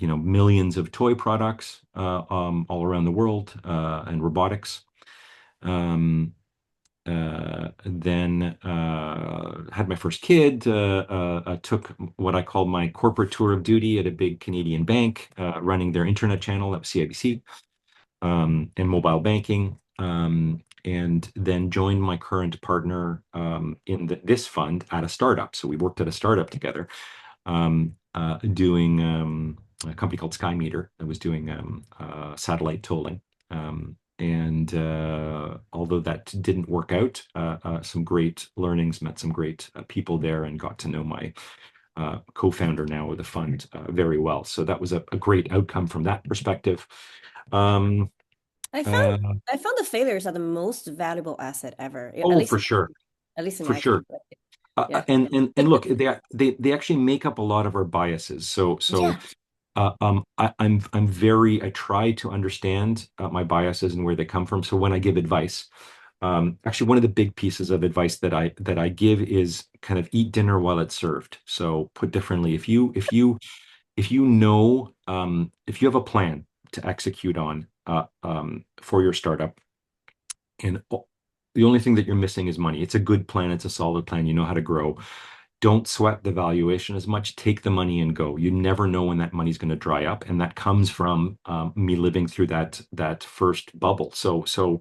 millions of toy products all around the world and robotics. Um, then had my first kid, took what I call my corporate tour of duty at a big Canadian bank, running their internet channel, that was CIBC, and mobile banking. And then joined my current partner in this fund at a startup. So we worked at a startup together, doing a company called Skymeter that was doing satellite tolling. And although that didn't work out, some great learnings, met some great people there, and got to know my co-founder now of the fund very well. So that was a great outcome from that perspective. Um, I found uh, I found the failures are the most valuable asset ever, oh, for sure, at least in for my case. sure. Yeah. And look, they actually make up a lot of our biases. So Yeah. I try to understand my biases and where they come from. So when I give advice, actually one of the big pieces of advice that I give is kind of eat dinner while it's served. So put differently, if you have a plan to execute on for your startup, and the only thing that you're missing is money. It's a good plan. It's a solid plan. You know how to grow. Don't sweat the valuation as much. Take the money and go. You never know when that money's going to dry up, and that comes from me living through that first bubble. So,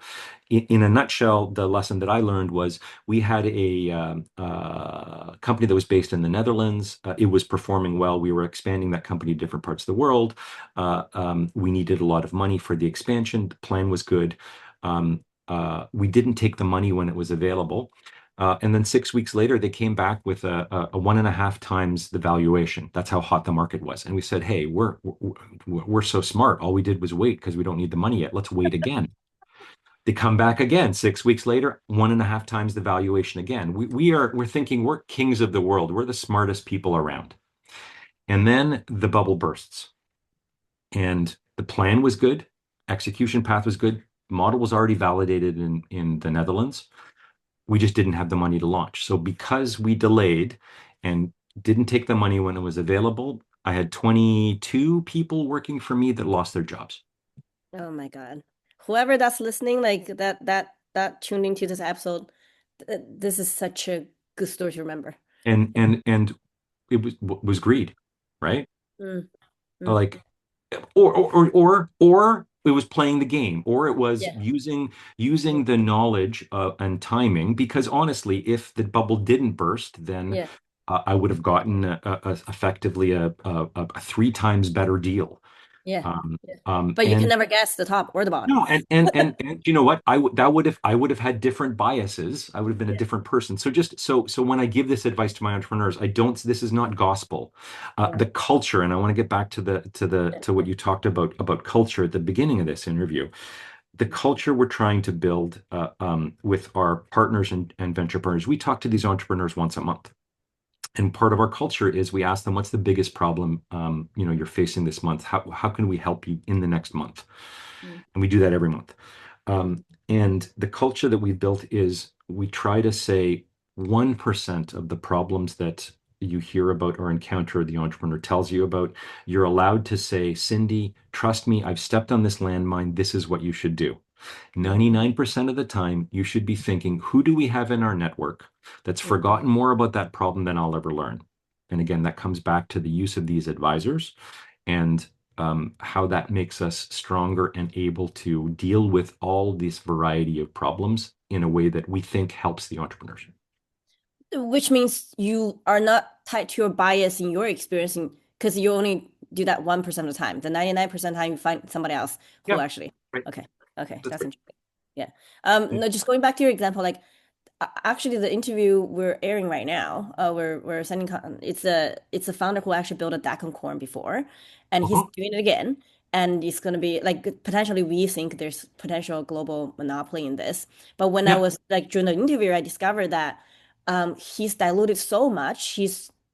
in a nutshell, the lesson that I learned was we had a company that was based in the Netherlands. It was performing well. We were expanding that company to different parts of the world. We needed a lot of money for the expansion. The plan was good. We didn't take the money when it was available. And then 6 weeks later, they came back with a 1.5 times the valuation. That's how hot the market was. And we said, hey, we're so smart. All we did was wait because we don't need the money yet. Let's wait again. They come back again 6 weeks later, 1.5 times the valuation again. We're thinking we're kings of the world. We're the smartest people around. And then the bubble bursts. And the plan was good, execution path was good, model was already validated in the Netherlands. We just didn't have the money to launch. So because we delayed and didn't take the money when it was available, I had 22 people working for me that lost their jobs. Oh my God. Whoever that's listening, like that tuned into this episode, this is such a good story to remember. And it was greed, right? Mm, mm. Like or it was playing the game, or it was Yeah. using the knowledge and timing. Because honestly, if the bubble didn't burst, then Yeah. I would have gotten effectively a 3 times better deal. Yeah. Um, Yeah. But you can and never guess the top or the bottom. no, and you know what? I would have had different biases. I would have been a Yeah. different person. So when I give this advice to my entrepreneurs, I don't. This is not gospel. Yeah. The culture, and I want to get back to what you talked about culture at the beginning of this interview. The culture we're trying to build with our partners and venture partners. We talk to these entrepreneurs once a month. And part of our culture is we ask them, what's the biggest problem you're facing this month? How can we help you in the next month? Mm, And we do that every month. And the culture that we built is we try to say 1% of the problems that you hear about or encounter, the entrepreneur tells you about, you're allowed to say, Cindy, trust me, I've stepped on this landmine. This is what you should do. 99% of the time, you should be thinking, who do we have in our network that's Yeah. forgotten more about that problem than I'll ever learn? And again, that comes back to the use of these advisors and how that makes us stronger and able to deal with all this variety of problems in a way that we think helps the entrepreneurs. Which means you are not tied to your bias in your experiencing because you only do that 1% of the time. The 99% of the time you find somebody else who Yeah, actually. right. Okay. Okay. That's That's right. interesting. Yeah. Yeah. No, just going back to your example, like actually the interview we're airing right now, we're sending it's a founder who actually built a Dakan Corn before, and he's Uh-huh. doing it again. And it's gonna be like potentially we think there's potential global monopoly in this. But when I Yeah, was like during the interview, I discovered that he's diluted so much,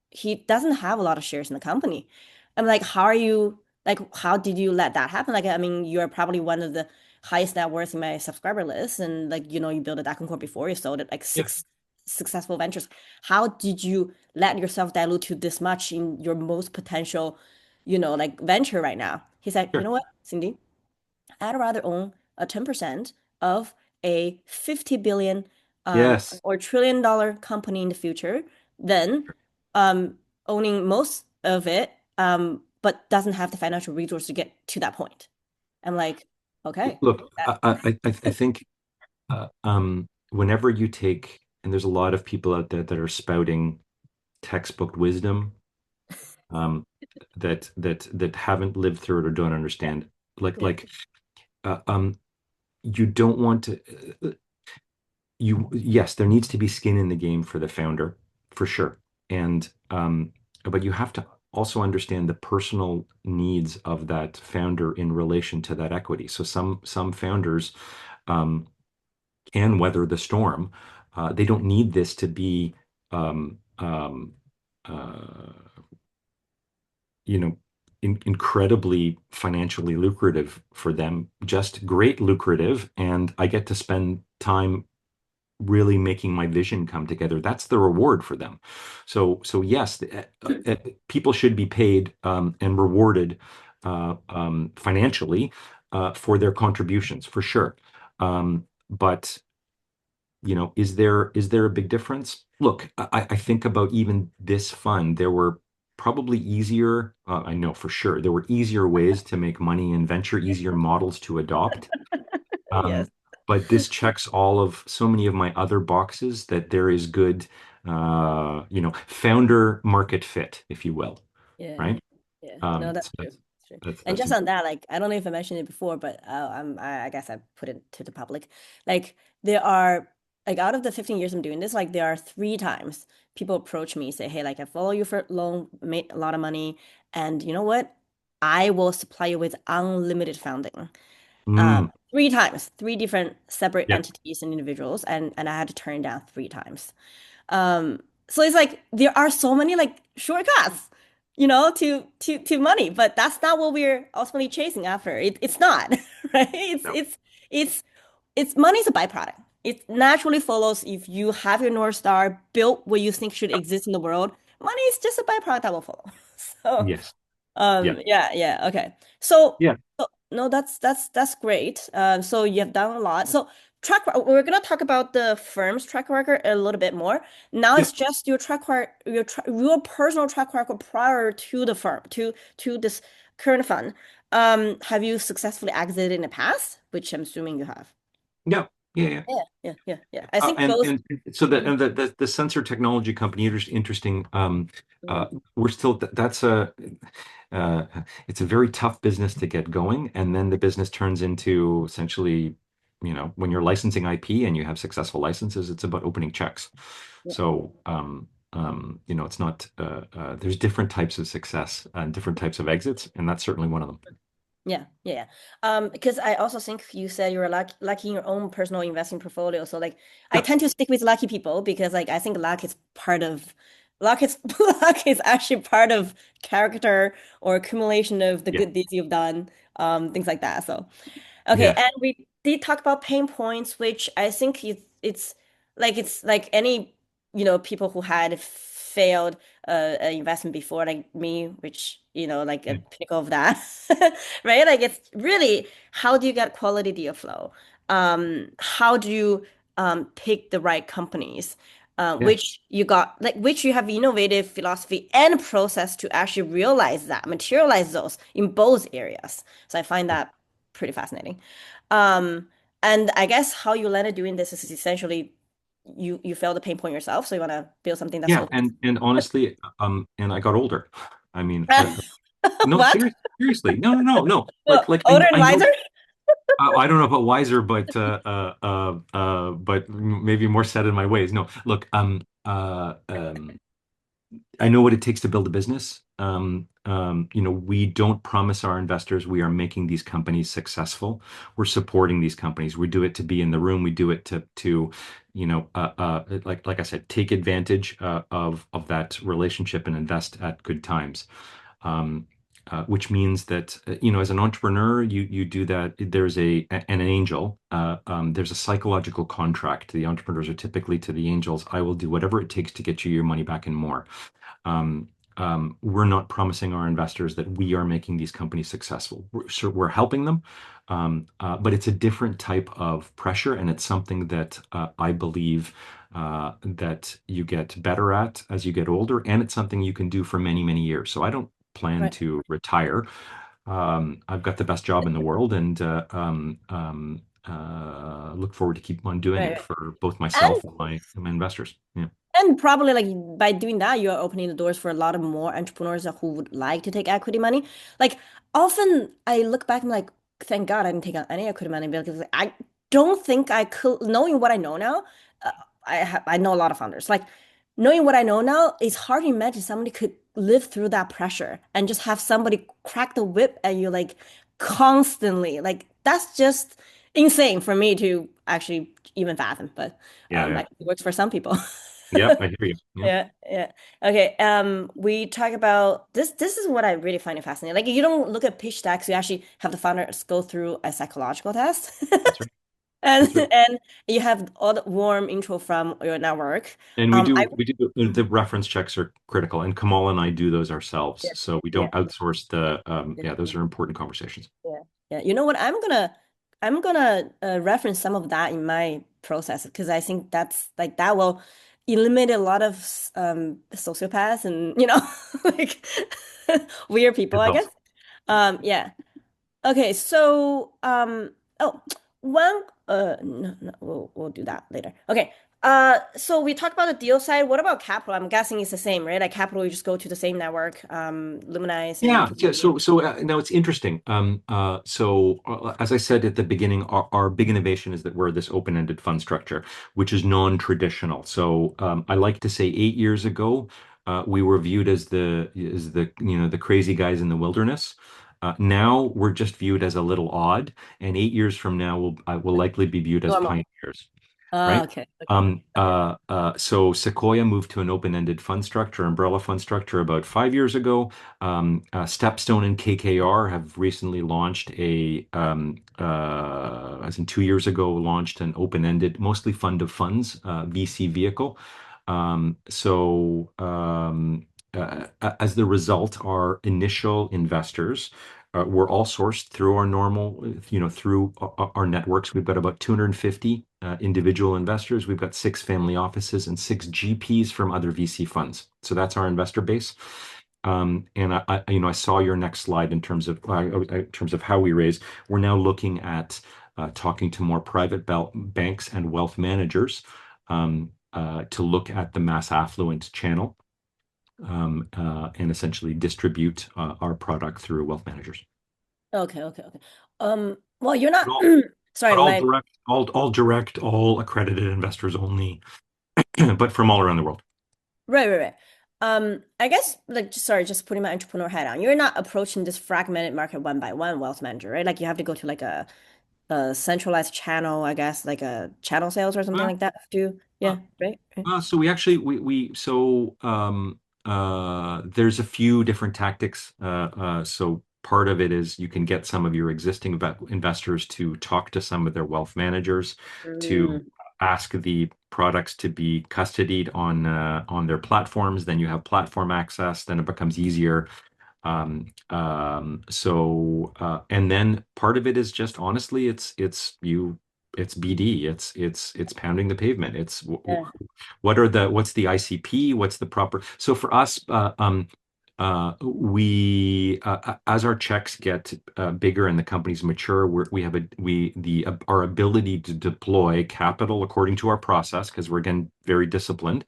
he doesn't have a lot of shares in the company. I'm like, how are you like how did you let that happen? Like, I mean, you're probably one of the highest net worth in my subscriber list, and like you built a Dakan Corp before, you sold it like yeah, six successful ventures. How did you let yourself dilute to this much in your most potential, like venture right now? He said, you sure. know what, Cindy, I'd rather own a 10% of a 50 billion Yes. or $1 trillion company in the future than um, owning most of it, but doesn't have the financial resource to get to that point. I'm like, okay. Look, I think whenever you take, and there's a lot of people out there that are spouting textbook wisdom, um, that haven't lived through it or don't understand. Like Yeah. like you don't want to. Yes, there needs to be skin in the game for the founder, for sure, and but you have to also understand the personal needs of that founder in relation to that equity. So some founders um, can weather the storm. They don't need this to be, um, um, uh, incredibly financially lucrative for them, just great lucrative. And I get to spend time really making my vision come together. That's the reward for them. So yes, people should be paid and rewarded financially for their contributions, for sure. But is there a big difference? Look, I think about even this fund. There were probably easier, I know for sure, there were easier ways to make money in venture, easier models to adopt. Yes. Um, but this checks all of so many of my other boxes that there is good, founder market fit, if you will, Yeah. right? Yeah. No, Um, that's so true. that's That's true. that's And that's just on important. that, like, I don't know if I mentioned it before, but I guess I put it to the public. Like, there are, like, out of the 15 years I'm doing this, like, there are 3 times people approach me, say, hey, like, I follow you for long, made a lot of money, and you know what? I will supply you with unlimited funding. Mm, 3 times, 3 different separate yeah, entities and individuals, and I had to turn it down 3 times. So it's like there are so many like shortcuts, to money, but that's not what we're ultimately chasing after. It's not, right? no, It's money's a byproduct. It naturally follows if you have your North Star built what you think should exist in the world. Money is just a byproduct that will follow. So yes, yeah, yeah, yeah, okay. So, yeah, no, that's great. So you have done a lot. So we're gonna talk about the firm's track record a little bit more. Now yeah. it's just your track record, your personal track record prior to the firm, to this current fund. Have you successfully exited in the past? Which I'm assuming you have. Yeah, yeah, yeah. Yeah, yeah, yeah, yeah. I Uh, think and both. and so the Mhm, and the sensor technology company interesting. mhm. Uh, we're still that's a uh, it's a very tough business to get going, and then the business turns into essentially, when you're licensing IP and you have successful licenses, it's about opening checks. Yeah. So it's not. There's different types of success and different types of exits, and that's certainly one of them. Yeah, yeah, yeah. Because I also think you said you were lucky in your own personal investing portfolio. So like I Yeah, tend to stick with lucky people because like I think luck is luck is actually part of character or accumulation of the yeah, good deeds you've done, things like that. So okay, yeah, and we did talk about pain points, which I think it's like any people who had failed an investment before, like me, which like a yeah, pinnacle of that, right? Like it's really how do you get quality deal flow? how do you pick the right companies, Yeah. which you got, like, which you have innovative philosophy and process to actually realize that, materialize those in both areas. So I find that pretty fascinating. Um, and I guess how you landed doing this is essentially you felt the pain point yourself, so you want to build something that's Yeah, open. and honestly, and I got older. I mean, no, What? seriously, no, no, no, no. Like Older I know. advisor? I don't know about wiser, but maybe more set in my ways. No, look, I know what it takes to build a business. We don't promise our investors we are making these companies successful. We're supporting these companies. We do it to be in the room. We do it like I said, take advantage of that relationship and invest at good times. Um, which means that as an entrepreneur, you do that. There's an angel. There's a psychological contract. The entrepreneurs are typically to the angels. I will do whatever it takes to get you your money back and more. Um, we're not promising our investors that we are making these companies successful. We're helping them, but it's a different type of pressure, and it's something that I believe that you get better at as you get older, and it's something you can do for many, many years. So I don't plan Right, to retire. I've got the best job in the world, and look forward to keep on doing right, it right. for both And myself and my investors. Yeah, And probably like by doing that, you are opening the doors for a lot of more entrepreneurs who would like to take equity money. Like often I look back and I'm like, thank God I didn't take out any equity money because I don't think I could, knowing what I know now, uh, I know a lot of founders. Like knowing what I know now, it's hard to imagine somebody could live through that pressure and just have somebody crack the whip at you like constantly. Like that's just insane for me to actually even fathom. But yeah, yeah. like it works for some people. Yep, I hear you. Yeah, Yeah, yeah. Okay. We talk about this. This is what I really find it fascinating. Like, you don't look at pitch decks. You actually have the founders go through a psychological test, that's right. and That's right. and you have all the warm intro from your network. And we Um, I do we do the reference checks are critical, and Kamal and I do those ourselves, yeah, so we yeah, don't outsource the yeah, yeah, those are important conversations. yeah. Yeah. You know what? I'm gonna reference some of that in my process because I think that's like that will eliminate a lot of sociopaths and like weird people, It I guess. helps. Yeah. Okay, so oh, one no, no, we'll do that later. Okay. So we talked about the deal side. What about capital? I'm guessing it's the same, right? Like capital, you just go to the same network, Luminize and Yeah, yeah. So now it's interesting. As I said at the beginning, our big innovation is that we're this open-ended fund structure, which is non-traditional. So I like to say 8 years ago, we were viewed as the crazy guys in the wilderness. Now we're just viewed as a little odd, and 8 years from now, we'll likely be viewed as normal. pioneers, right? Okay, okay, okay. So Sequoia moved to an open-ended fund structure, umbrella fund structure about 5 years ago. Stepstone and KKR have recently launched as in 2 years ago, launched an open-ended, mostly fund of funds, VC vehicle. So as the result, our initial investors were all sourced through our normal, through our networks. We've got about 250 individual investors. We've got 6 family offices and 6 GPs from other VC funds. So that's our investor base. And I saw your next slide in terms of how we raise. We're now looking at talking to more private banks and wealth managers to look at the mass affluent channel and essentially distribute our product through wealth managers. Okay, okay, okay. Well, you're not But all, sorry, but all my direct, all direct, all accredited investors only, but from all around the world. right, right, right. I guess like just putting my entrepreneur hat on. You're not approaching this fragmented market one by one, wealth manager, right? Like you have to go to like a centralized channel, I guess, like a channel sales or something Uh, like that. Do uh, yeah, right? Right. so we actually we so there's a few different tactics. So part of it is you can get some of your existing investors to talk to some of their wealth managers to Mm. ask the products to be custodied on their platforms. Then you have platform access. Then it becomes easier. And then part of it is just honestly, it's you. it's BD, it's pounding the pavement. It's Yeah. what's the ICP, what's the proper. So for us, we as our checks get bigger and the companies mature, we have our ability to deploy capital according to our process because we're again very disciplined.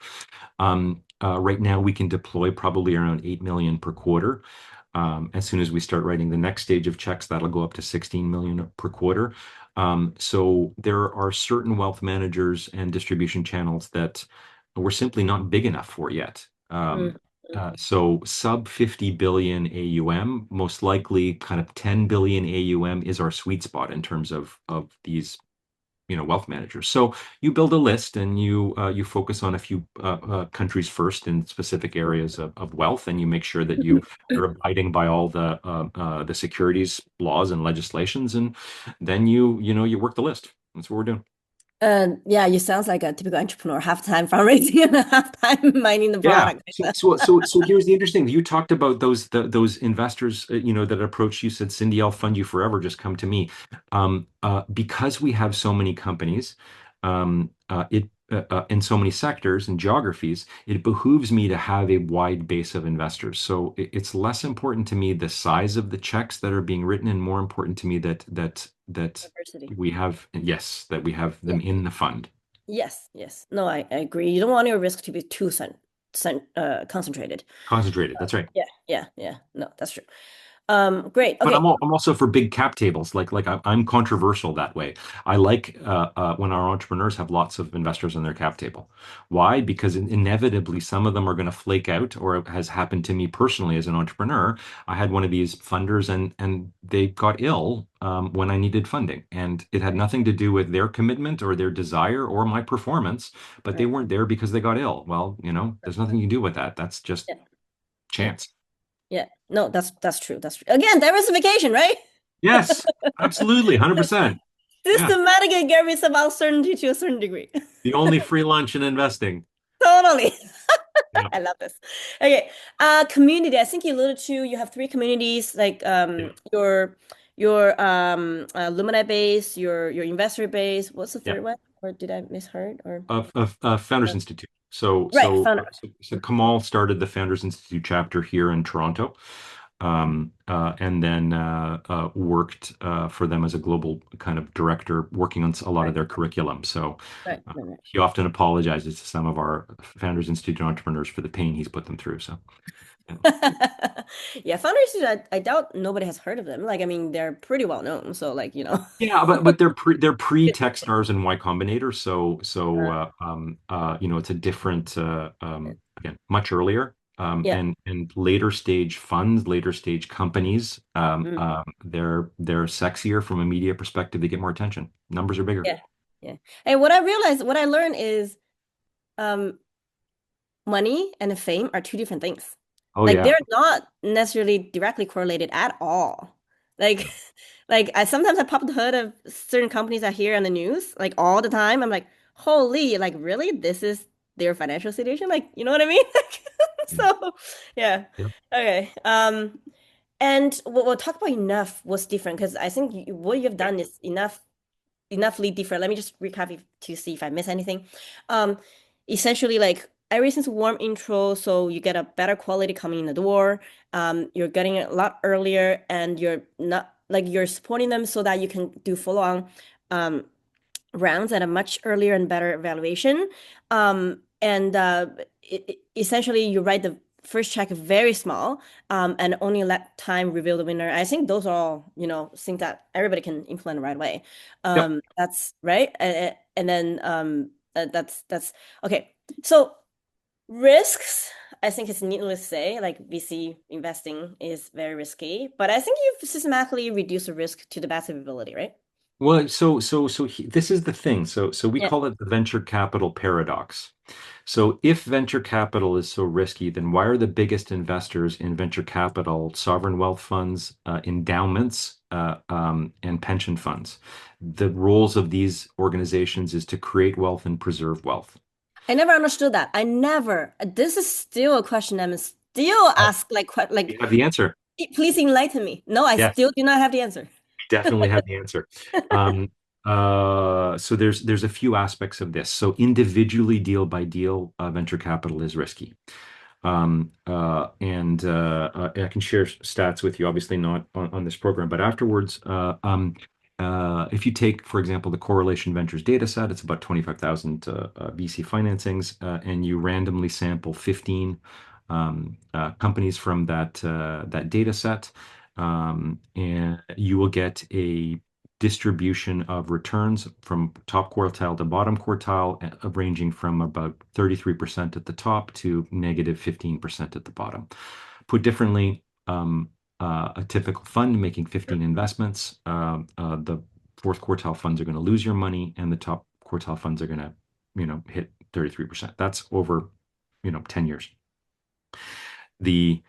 Right now, we can deploy probably around 8 million per quarter. As soon as we start writing the next stage of checks, that'll go up to 16 million per quarter. So there are certain wealth managers and distribution channels that we're simply not big enough for yet. Mm, mm. So sub 50 billion AUM, most likely kind of 10 billion AUM is our sweet spot in terms of these wealth managers. So you build a list and you focus on a few countries first in specific areas of wealth, and you make sure that you're abiding by all the securities laws and legislations, and then you work the list. That's what we're doing. Yeah, you sounds like a typical entrepreneur, half time fundraising and half time mining the Yeah. product. So here's the interesting. You talked about those investors, that approached you, said, Cindy, I'll fund you forever. Just come to me. Because we have so many companies, it in so many sectors and geographies, it behooves me to have a wide base of investors. So it's less important to me the size of the checks that are being written, and more important to me that Diversity. yes, that we have Yeah. them in the fund. Yes, yes. No, I agree. You don't want your risk to be too concentrated. Concentrated. That's right. Yeah, yeah, yeah. No, that's true. Great. But Okay. I'm also for big cap tables. I'm controversial that way. I like when our entrepreneurs have lots of investors on their cap table. Why? Because inevitably some of them are going to flake out, or it has happened to me personally as an entrepreneur. I had one of these funders, and they got ill when I needed funding, and it had Right, nothing to do with their commitment or their desire or my performance, but they right. weren't there because they got ill. Well, there's nothing you can do with that. That's just Yeah, yeah, chance. yeah. No, that's true. That's true. Again, diversification, right? Yes, absolutely, 100%. Yeah, Systematically get rid of uncertainty to a certain degree. the only free lunch in investing. Totally. Yeah, I love this. Okay. Community. I think you alluded to you have three communities, like yeah, your alumni base, your investor base. What's the yeah. third one? Or did I misheard? Or Of Founders Institute. So, right, so, founder. so Kamal started the Founders Institute chapter here in Toronto, and then worked for them as a global kind of director, working on a lot of Right, their curriculum. So right, right, he often apologizes to some of our Founders Institute entrepreneurs for the pain he's put them through. So, yeah. right. Yeah, founders, I doubt nobody has heard of them. Like, I mean, they're pretty well known. So, like, Yeah, but they're pre Techstars and Y Combinator, so uh, it's a different again, much earlier, yeah. and later stage funds, later stage companies, Mm, they're sexier from a media perspective. They get more attention. Numbers are bigger. yeah. Yeah. And what I realized, what I learned is um money and fame are two different things. Oh Like yeah. they're not necessarily directly correlated at all. Like like I sometimes I pop the hood of certain companies I hear on the news like all the time. I'm like, holy, like really? This is their financial situation? Like, you know what I mean? So yeah. Yeah. Okay. And what we'll talk about enough was different because I think what you've done is enoughly different. Let me just recap to see if I miss anything. Um, Essentially, like everything's warm intro, so you get a better quality coming in the door. You're getting it a lot earlier, and you're not like you're supporting them so that you can do full on um, rounds at a much earlier and better evaluation. And essentially, you write the first check very small, and only let time reveal the winner. I think those are all, things that everybody can implement right away. Yep. That's right. And then that's okay. So risks, I think it's needless to say, like VC investing is very risky, but I think you've systematically reduced the risk to the best of your ability, right? Well, this is the thing. So we Yeah. call it the venture capital paradox. So if venture capital is so risky, then why are the biggest investors in venture capital sovereign wealth funds, endowments, and pension funds? The roles of these organizations is to create wealth and preserve wealth. I never understood that. I never. This is still a question I'm still Oh, ask like you have the answer. please enlighten me. No, I Yes. still do not have the answer. Definitely have the answer. Um, So there's a few aspects of this. So individually, deal by deal, venture capital is risky. And I can share stats with you, obviously not on this program, but afterwards, if you take, for example, the Correlation Ventures data set, it's about 25,000 VC financings, and you randomly sample 15 companies from that data set, and you will get a distribution of returns from top quartile to bottom quartile, ranging from about 33% at the top to negative 15% at the bottom. Put differently, a typical fund making 15 investments, the fourth quartile funds are going to lose your money, and the top quartile funds are going to, hit 33%. That's over, 10 years. The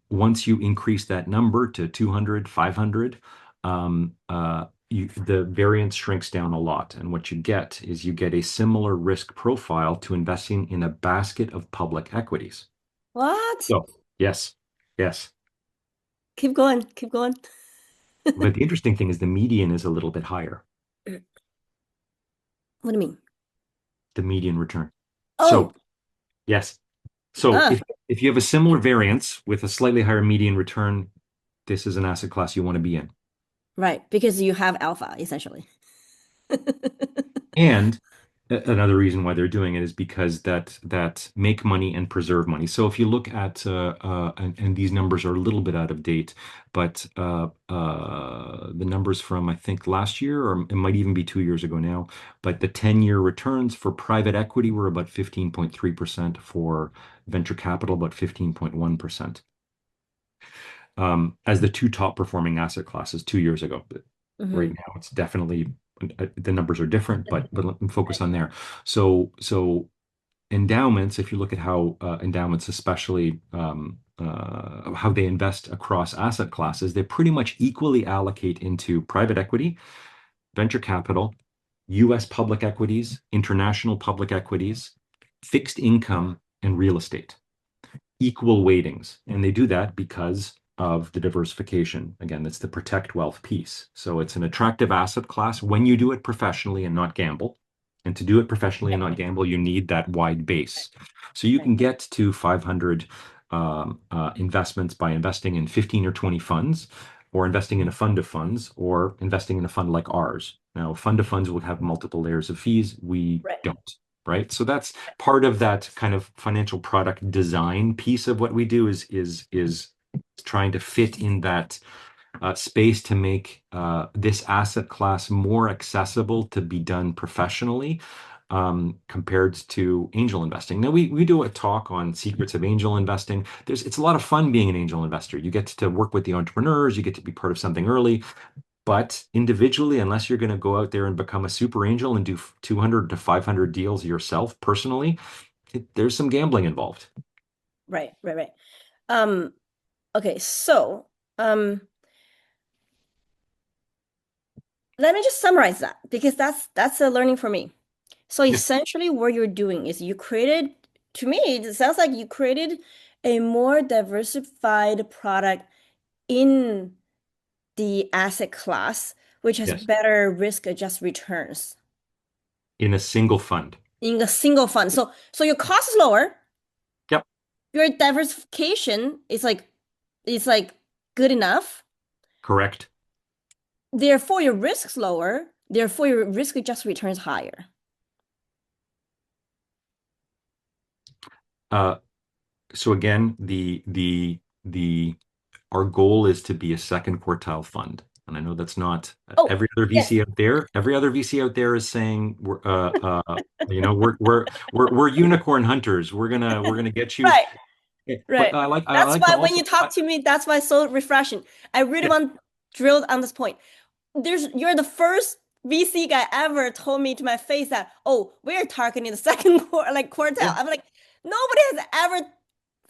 Once you increase that number to 200, 500, the variance shrinks down a lot. And what you get is you get a similar risk profile to investing in a basket of public equities. What? So, yes, yes. Keep going, keep going. But the interesting thing is the median is a little bit higher, What do you mean? the median return. Oh, So, yes. So ah, if you have a similar variance with a slightly higher median return, this is an asset class you want to be in. right, because you have alpha, essentially. And another reason why they're doing it is because that make money and preserve money. So if you look at and these numbers are a little bit out of date, but the numbers from I think last year, or it might even be 2 years ago now, but the 10-year returns for private equity were about 15.3%, for venture capital about 15.1%. As the two top performing asset classes 2 years ago. But right Hmm. now, it's definitely the numbers are different, but let me focus on there. So endowments, if you look at how endowments, especially how they invest across asset classes, they pretty much equally allocate into private equity, venture capital, U.S. public equities, international public equities, fixed income, and real estate, equal weightings. And they do that because of the diversification. Again, that's the protect wealth piece. So it's an attractive asset class when you do it professionally and not gamble. And to do it professionally and not gamble, you need that wide base. So you Right. can get to 500 investments by investing in 15 or 20 funds, or investing in a fund of funds, or investing in a fund like ours. Now, a fund of funds will have multiple layers of fees. We Right. don't, right? So that's part of that kind of financial product design piece of what we do, is trying to fit in that space to make this asset class more accessible to be done professionally, compared to angel investing. Now, we do a talk on secrets of angel investing. It's a lot of fun being an angel investor. You get to work with the entrepreneurs, you get to be part of something early, but individually, unless you're going to go out there and become a super angel and do 200 to 500 deals yourself personally, there's some gambling involved. Right, right, right. Um, okay, so let me just summarize that because that's a learning for me. So Yeah. essentially what you're doing is you created, to me, it sounds like you created a more diversified product in the asset class, which has Yes. better risk-adjusted returns In a single fund. in a single fund. So your cost is lower, Yep. your diversification is like good enough. Correct. Therefore, your risk's lower. Therefore, your risk-adjusted returns higher. Uh, so again, the our goal is to be a second quartile fund. And I know that's not Oh, yes, every other VC out there is saying we're unicorn hunters. We're gonna get you. right. But Right. I That's like to why when also you talk to me, that's why it's so refreshing. I really yeah, want drilled on this point. You're the first VC guy ever told me to my face that, oh, we're targeting the second quartile. yeah, I'm like, nobody has ever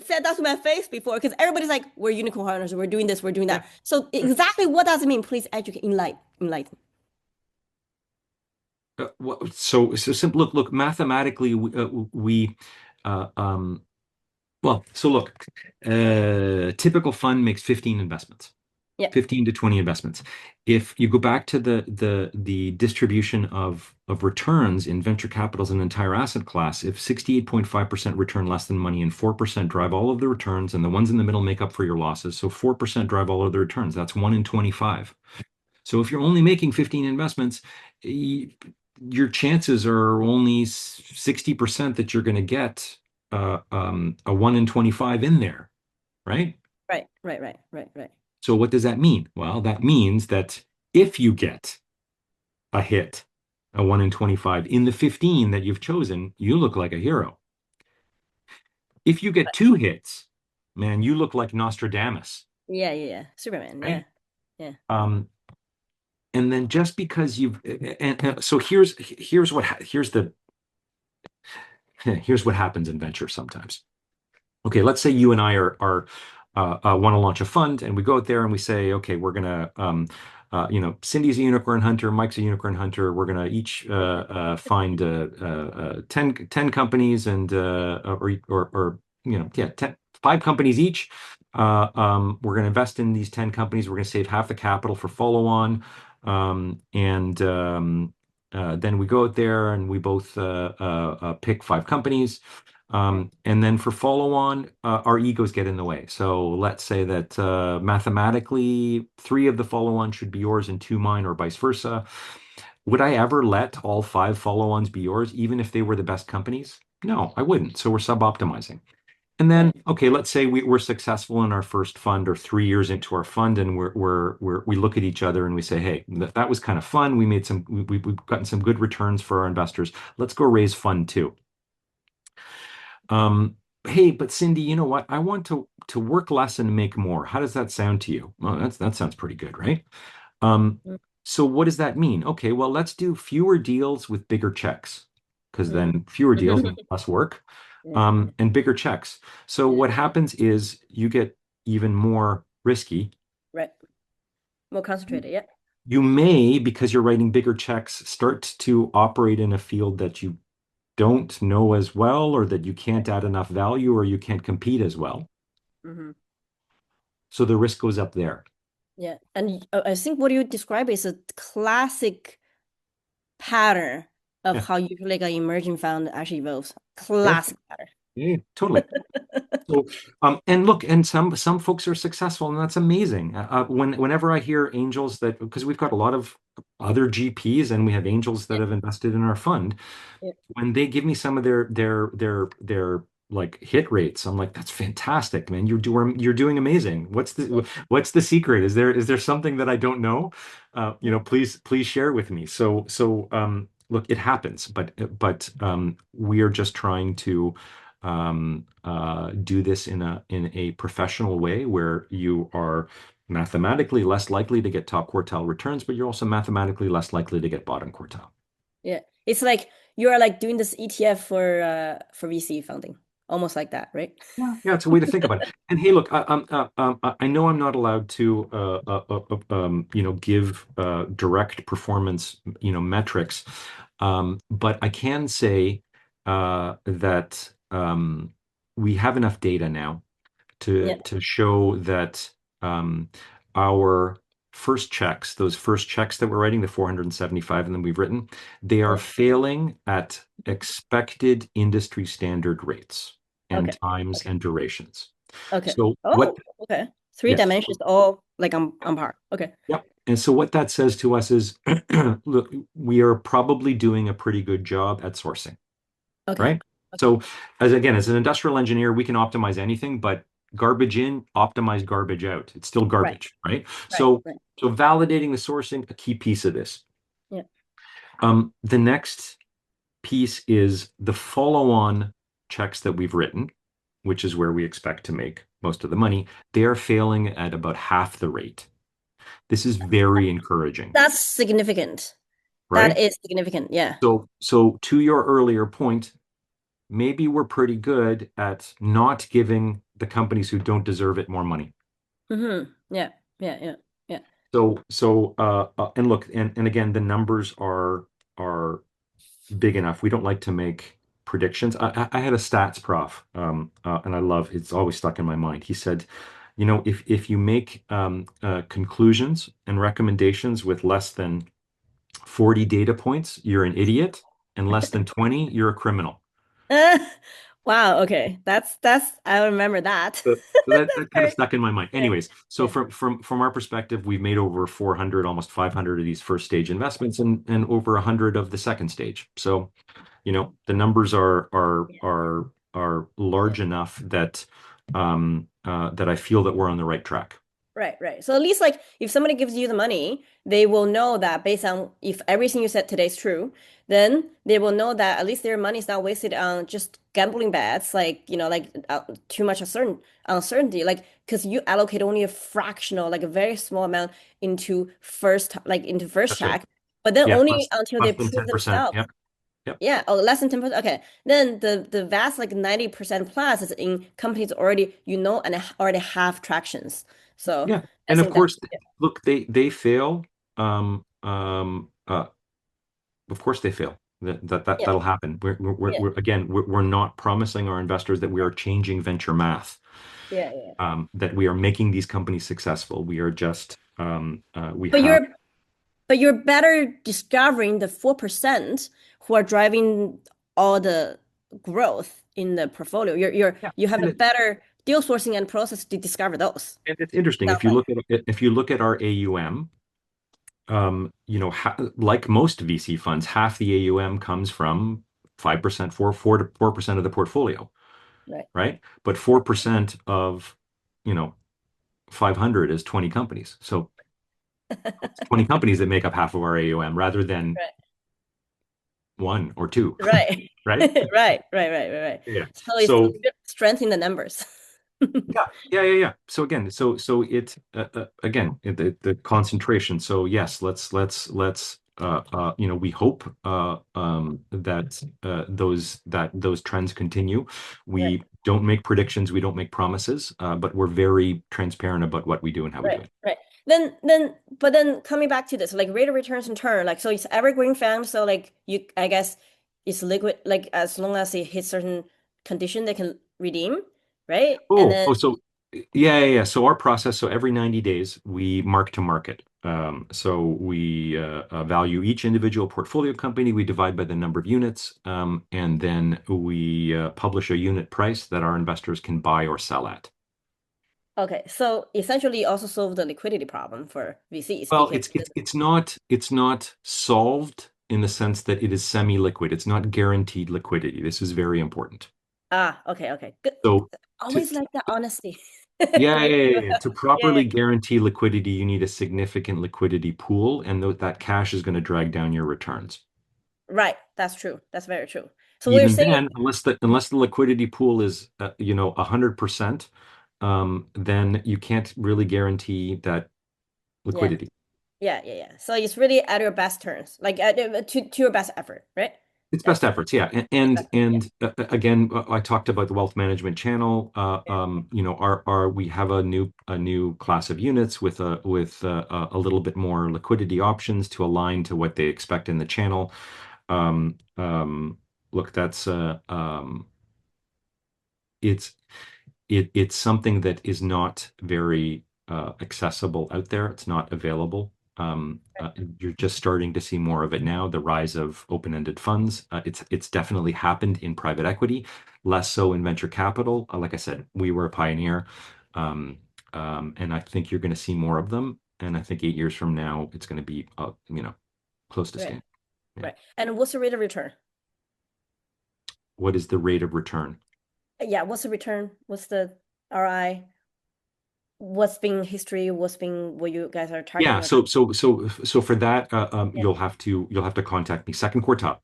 said that to my face before because everybody's like, we're unicorn hunters, we're doing this, we're doing yeah. that. So exactly what does it mean? Please educate, enlighten. So simple. Look. Mathematically, we uh, well. So look, typical fund makes 15 investments. Yeah. 15 to 20 investments. If you go back to the distribution of returns in venture capital as an entire asset class, if 68.5% return less than money and 4% drive all of the returns, and the ones in the middle make up for your losses, so 4% drive all of the returns, that's 1 in 25. So if you're only making 15 investments, your chances are only 60% that you're going to get a 1 in 25 in there, right? Right. Right. Right. Right. Right. So what does that mean? Well, that means that if you get a hit, a 1 in 25 in the 15 that you've chosen, you look like a hero. If you get two hits, man, you look like Nostradamus, Yeah. Yeah. Yeah. Superman. right? Yeah. Yeah. Um, and then just because and so here's what happens in venture sometimes. Okay, let's say you and I are want to launch a fund, and we go out there and we say, okay, we're gonna, Cindy's a unicorn hunter, Mike's a unicorn hunter. We're gonna each find 10 companies and or yeah, 5 companies each. We're gonna invest in these 10 companies. We're gonna save half the capital for follow-on, and then we go out there and we both pick 5 companies. And then for follow on, our egos get in the way. So let's say that mathematically, 3 of the follow on should be yours and 2 mine, or vice versa. Would I ever let all 5 follow ons be yours, even if they were the best companies? No, I wouldn't. So we're sub-optimizing. And then, Right. okay, let's say we're successful in our first fund or 3 years into our fund, and we look at each other and we say, hey, that was kind of fun. We've gotten some good returns for our investors. Let's go raise fund 2. Um, hey, but Cindy, you know what? I want to work less and make more. How does that sound to you? Well, that sounds pretty good, right? Um, Mm, so what does that mean? Okay, well, let's do fewer deals with bigger checks, because mm. then fewer deals mean less work, Yeah. Yeah. and bigger checks. So Yeah. what happens is you get even more risky. Right. More concentrated. Yeah. You may, because you're writing bigger checks, start to operate in a field that you don't know as well, or that you can't add enough value, or you can't compete as well. Hmm. So the risk goes up there. Yeah. And I think what you describe is a classic pattern of Yeah, how usually like an emerging fund actually evolves. yeah, Classic pattern. yeah, totally. So, and look, and some folks are successful, and that's amazing. Whenever I hear angels that, because we've got a lot of other GPs, and we have angels that Yeah. have invested in our fund, Yeah. when they give me some of their like hit rates, I'm like, that's fantastic, man. You're doing amazing. What's the secret? Is there something that I don't know? Please share with me. So look, it happens, but we are just trying to do this in a professional way where you are mathematically less likely to get top quartile returns, but you're also mathematically less likely to get bottom quartile. Yeah. It's like you are like doing this ETF for VC funding. Almost like that, right? Yeah, yeah, it's a way to think about it. And hey, look, I know I'm not allowed to, give direct performance, metrics, but I can say that we have enough data now to Yeah. to show that um, our first checks, those first checks that we're writing, the 475 and then we've written, they are Yeah. failing at expected industry standard rates and Okay. times Okay. and durations. Okay. So what, Oh, okay. Three yes, dimensions all like on par. Okay. yep. And so what that says to us is, look, we are probably doing a pretty good job at sourcing, Okay. right? Okay. So as an industrial engineer, we can optimize anything, but garbage in, optimize garbage out. It's still Right. garbage, right? Right. So Right. so validating the sourcing, a key piece of this. Yeah. The next piece is the follow-on checks that we've written, which is where we expect to make most of the money. They are failing at about half the rate. This is very encouraging, That's significant. That right? is significant. Yeah. So to your earlier point, maybe we're pretty good at not giving the companies who don't deserve it more money. Mm-hmm. Yeah. Yeah. Yeah. Yeah. And look, and again, the numbers are big enough. We don't like to make predictions. I had a stats prof, and I love, it's always stuck in my mind. He said, if you make conclusions and recommendations with less than 40 data points, you're an idiot, and less than 20, you're a criminal. Wow, okay. That's I remember that. So that kind of Very- stuck in my mind. Yeah, Anyways, so yeah, from our perspective, we've made over 400, almost 500 of these first stage investments, and over 100 of the second stage. So, the numbers are yeah. large enough that I feel that we're on the right track. Right, right. So at least like if somebody gives you the money, they will know that based on if everything you said today is true, then they will know that at least their money is not wasted on just gambling bets, like like too much uncertainty. Like because you allocate only a fractional, like a very small amount into first That's right. track, but then Yeah, only less until they less than prove 10%. themselves. Yep. Yep. Yeah, oh, less than 10%. Okay. Then the vast like 90% plus is in companies already and already have tractions. So Yeah. I And of think that course, look, they fail. Um, um, uh, of course they fail. yeah, That'll happen. yeah, We're not promising our investors that we are changing venture math, yeah. that we are making these companies successful. We are just we But have. you're better discovering the 4% who are driving all the growth in the portfolio. Yeah. You have And a it, better deal sourcing and process to discover those. and it's interesting Sounds if you like. look at our AUM. Like most VC funds, half the AUM comes from 5%, 4% of the portfolio, Right. right? But 4% of, you know, 500 is 20 companies. So it's 20 companies that make up half of our AUM rather than Right. one or two, Right. right? Right. Yeah. So it's So strength in the numbers. yeah. So again, so it again the concentration. So yes, let's we hope that those trends continue. Right. We don't make predictions, we don't make promises, but we're very transparent about what we do and how we do Right, it. right. But then coming back to this, like rate of returns in turn, like so it's evergreen fund, so like I guess it's liquid, like as long as it hits certain condition, they can redeem, right? And then So yeah. So our process, so every 90 days we mark to market. So we value each individual portfolio company, we divide by the number of units, and then we publish a unit price that our investors can buy or sell at. okay, so essentially you also solve the liquidity problem for VCs Well, because it's not solved in the sense that it is semi-liquid. It's not guaranteed liquidity. This is very important. okay, good. So to, Always like the honesty. To Yeah. properly guarantee liquidity, you need a significant liquidity pool, and that cash is going to drag down your returns. Right, that's true. That's very true. So what you're Even saying, then, unless the liquidity pool is 100%, then you can't really guarantee that yeah. liquidity. Yeah. So it's really at your best turns, like to your best effort, right? It's Yeah. best efforts, yeah. And Your and, best effort, and again, I talked about the wealth management channel. yeah. Our we have a new class of units with a little bit more liquidity options to align to what they expect in the channel. Um, um, Look, it's it's something that is not very accessible out there. It's not available. You're just starting to see more of it now, the rise of open-ended funds. It's definitely happened in private equity, less so in venture capital. Like I said, we were a pioneer, and I think you're going to see more of them. And I think 8 years from now, it's going to be close to Right, standard. Yeah. right. And what's the rate of return? What is the rate of return? Yeah, what's the return? What's the RI? What's been history? What's been what you guys are Yeah, targeting? so for that, Yeah. you'll have to contact me. Second quartile.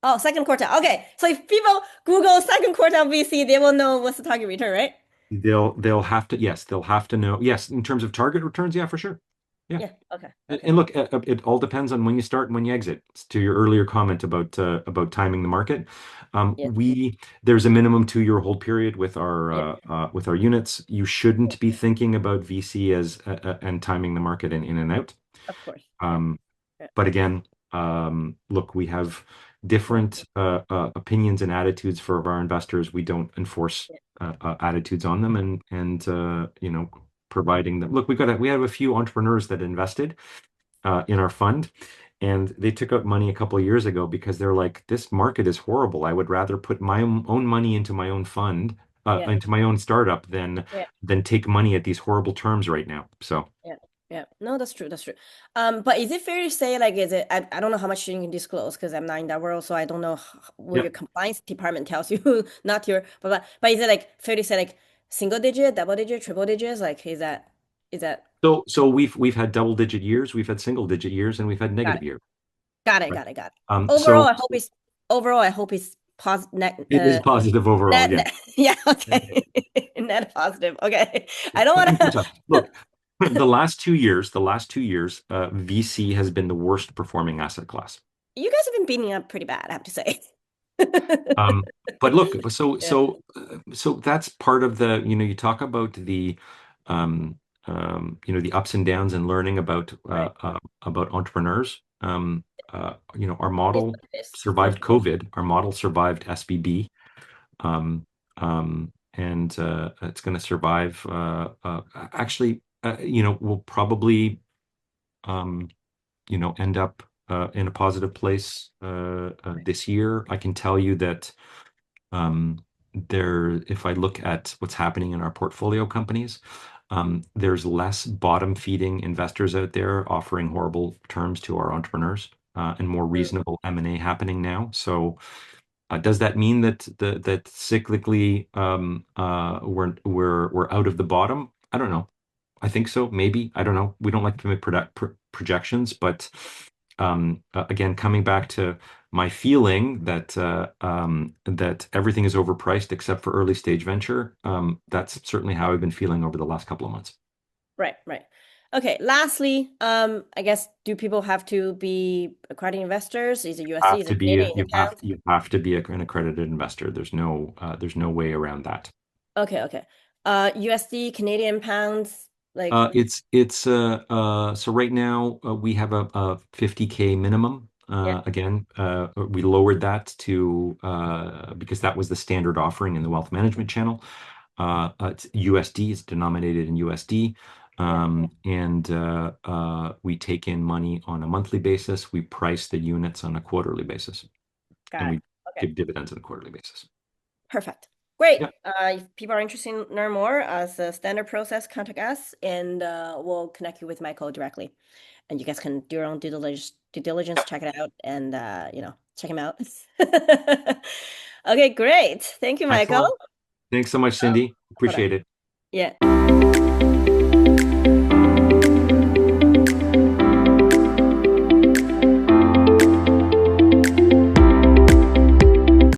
Oh, second quartile. Okay. So if people Google second quartile VC, they will know what's the target return, right? They'll have to, yes, they'll have to know. Yes, in terms of target returns, yeah, for sure. Yeah. Yeah. Okay. And Okay. look, it all depends on when you start and when you exit. To your earlier comment about timing the market, Yeah. there's a minimum 2-year hold period Yeah. with our units. You shouldn't be thinking about VC as and timing the market in and out. Of course. Yeah. Um, Yeah. but again, look, we have Yeah. different opinions and attitudes for our investors. We don't enforce Yeah. attitudes on them, and providing them. Look, we have a few entrepreneurs that invested in our fund, and they took out money a couple of years ago because they're like, this market is horrible. I would rather put my own money into my own fund, Yeah. into my own startup Yeah. than take money at these horrible terms right now. So Yeah. Yeah. No, that's true. That's true. But is it fair to say, like, is it, I don't know how much you can disclose because I'm not in that world, so I don't know what yeah. your compliance department tells you, not your, but is it like fair to say, like, single digit, double digit, triple digits? Like, is that, So we've had double digit years, we've had single digit years, and we've had got negative it. years. Got it. Right. Got it. Got it. Um, Overall, so I hope it's, overall, I hope it's it is positive overall. net, Yeah. yeah, okay. Net positive. Okay. I don't want Keep in to, touch. Look, the last 2 years, VC has been the worst performing asset class. you guys have been beating up pretty bad, I have to say. Um, but look, Yeah. so that's part of the, you talk about um, the ups and downs and learning Right. about entrepreneurs. Our It is model what it is. Yeah. survived COVID. Our model survived SVB. Um, and it's going to survive. Actually, we'll probably um, end up in a positive place this year. I can tell you that um, if I look at what's happening in our portfolio companies, there's less bottom feeding investors out there offering horrible terms to our entrepreneurs, and more Mm. reasonable M&A happening now. So, does that mean that cyclically we're out of the bottom? I don't know. I think so, maybe. I don't know. We don't like to make projections, but again, coming back to my feeling that everything is overpriced except for early stage venture, that's certainly how I've been feeling over the last couple of months. Right, right. Okay, lastly, I guess do people have to be accredited investors? Is it USD? Have Is to it be Canadian? Is you it have pound? you have to be an accredited investor. There's no way around that. Okay, okay. USD, Canadian pounds, like So right now we have a 50K minimum. yeah, Again, we lowered that to because that was the standard offering in the wealth management channel. It's USD, it's denominated in USD. yeah, And we take in money on a monthly basis. We price the units on a quarterly basis, and got it. we Okay, give dividends on a quarterly basis. perfect. Great. Yeah, If people are interested in learn more as a standard process, contact us and we'll connect you with Michael directly. And you guys can do your own due diligence, check it out, and check him out. Okay, great. Thank you, Michael. excellent. Thanks so much, Cindy. Hold on. Appreciate it. Yeah.